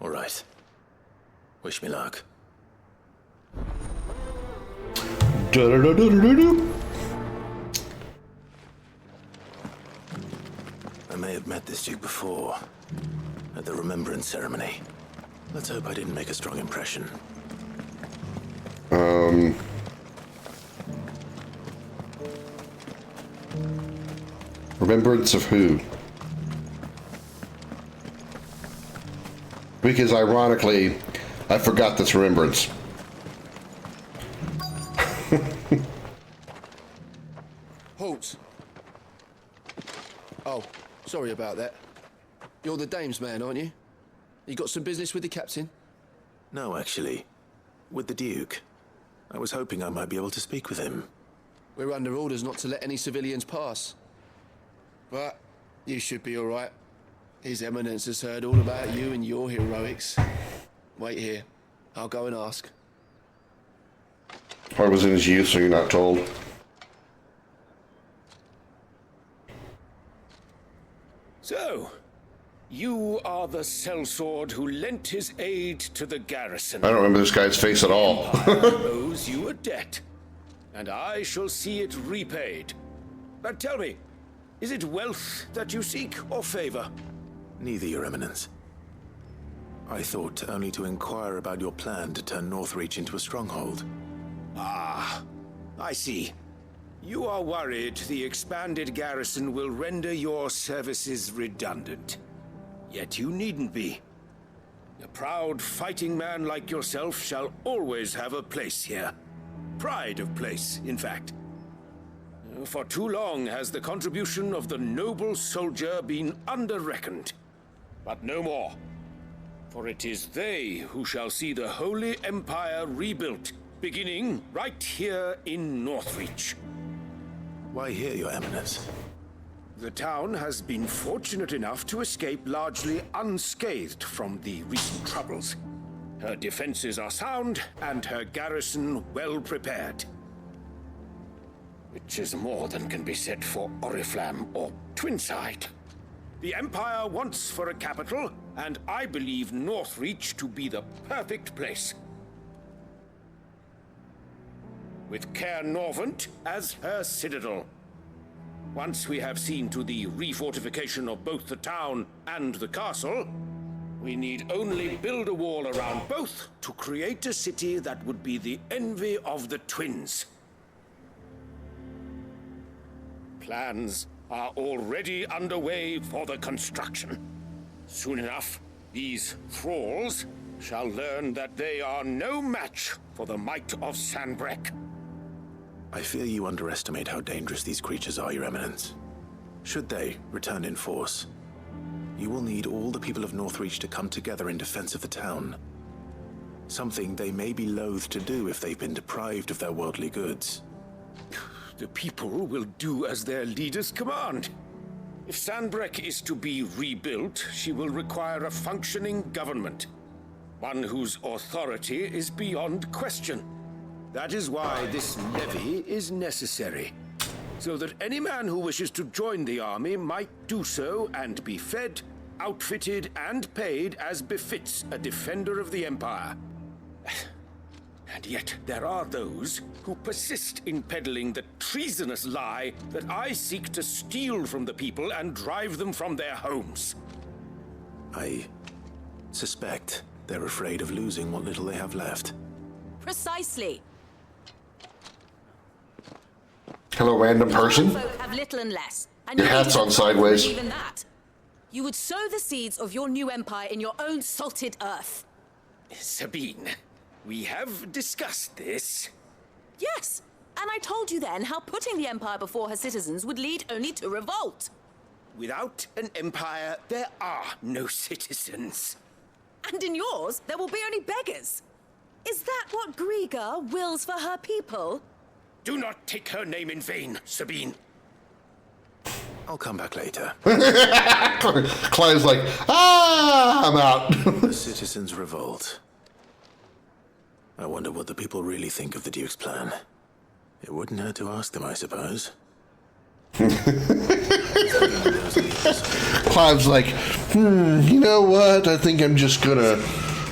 All right. Wish me luck. I may have met this Duke before, at the Remembrance Ceremony. Let's hope I didn't make a strong impression. Remembrance of who? Because ironically, I forgot this remembrance. Halt! Oh, sorry about that. You're the dame's man, aren't you? You got some business with the captain? No, actually. With the Duke. I was hoping I might be able to speak with him. We're under orders not to let any civilians pass. But you should be all right. His Eminence has heard all about you and your heroics. Wait here. I'll go and ask. I was in his youth, so you're not told. So, you are the sellsword who lent his aid to the garrison. I don't remember this guy's face at all. Owes you a debt, and I shall see it repaid. But tell me, is it wealth that you seek, or favor? Neither, Your Eminence. I thought only to inquire about your plan to turn Northreach into a stronghold. Ah, I see. You are worried the expanded garrison will render your services redundant. Yet you needn't be. A proud fighting man like yourself shall always have a place here. Pride of place, in fact. For too long has the contribution of the noble soldier been under-reckoned. But no more. For it is they who shall see the Holy Empire rebuilt, beginning right here in Northreach. Why here, Your Eminence? The town has been fortunate enough to escape largely unscathed from the recent troubles. Her defenses are sound, and her garrison well prepared. Which is more than can be said for Oriflamme or Twinside. The Empire wants for a capital, and I believe Northreach to be the perfect place. With Caer Norvent as her citadel. Once we have seen to the refortification of both the town and the castle, we need only build a wall around both to create a city that would be the envy of the twins. Plans are already underway for the construction. Soon enough, these thralls shall learn that they are no match for the might of Sanbreque. I fear you underestimate how dangerous these creatures are, Your Eminence. Should they return in force, you will need all the people of Northreach to come together in defense of the town. Something they may be loath to do if they've been deprived of their worldly goods. The people will do as their leaders command. If Sanbreque is to be rebuilt, she will require a functioning government. One whose authority is beyond question. That is why this levy is necessary. So that any man who wishes to join the army might do so and be fed, outfitted, and paid as befits a defender of the Empire. And yet there are those who persist in peddling the treasonous lie that I seek to steal from the people and drive them from their homes. I suspect they're afraid of losing what little they have left. Precisely. Hello, random person. Folk have little and less. And Your hat's on sideways. Even that. You would sow the seeds of your new empire in your own salted earth. Sabine, we have discussed this. Yes, and I told you then how putting the empire before her citizens would lead only to revolt. Without an empire, there are no citizens. And in yours, there will be only beggars. Is that what Griga wills for her people? Do not take her name in vain, Sabine. I'll come back later. Clive's like, I'm out. The citizens revolt. I wonder what the people really think of the Duke's plan. It wouldn't hurt to ask them, I suppose. Clive's like, you know what? I think I'm just gonna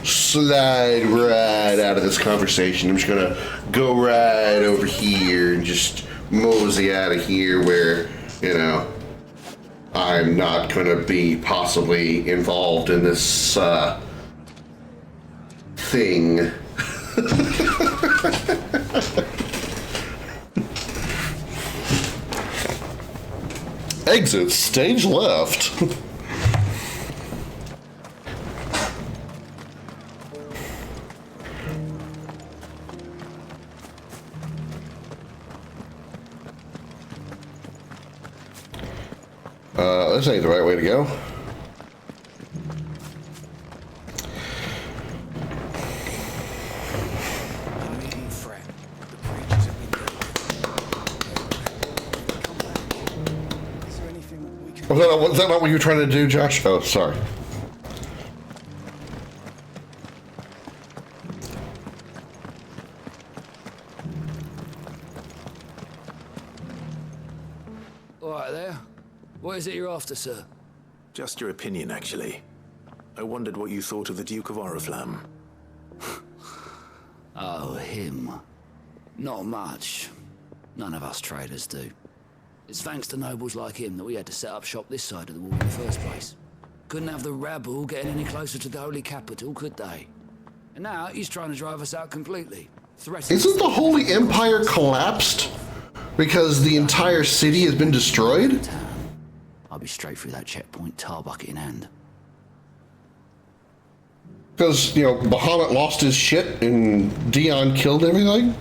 slide right out of this conversation. I'm just gonna go right over here and just mosey out of here where, you know, I'm not gonna be possibly involved in this thing. Exit stage left. This ain't the right way to go. Was that not what you were trying to do, Josh? Oh, sorry. All right there. What is it you're after, sir? Just your opinion, actually. I wondered what you thought of the Duke of Oriflamme. Oh, him. Not much. None of us traders do. It's thanks to nobles like him that we had to set up shop this side of the wall in the first place. Couldn't have the rabble getting any closer to the holy capital, could they? And now he's trying to drive us out completely. Isn't the Holy Empire collapsed because the entire city has been destroyed? I'll be straight through that checkpoint, tar bucket in hand. Because, you know, Bahamut lost his shit and Dion killed everything?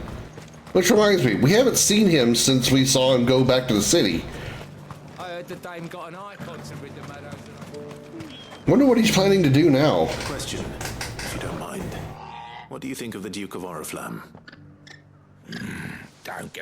Which reminds me, we haven't seen him since we saw him go back to the city. I heard the dame got an icon to rid the meadows. Wonder what he's planning to do now. Question, if you don't mind. What do you think of the Duke of Oriflamme? Don't get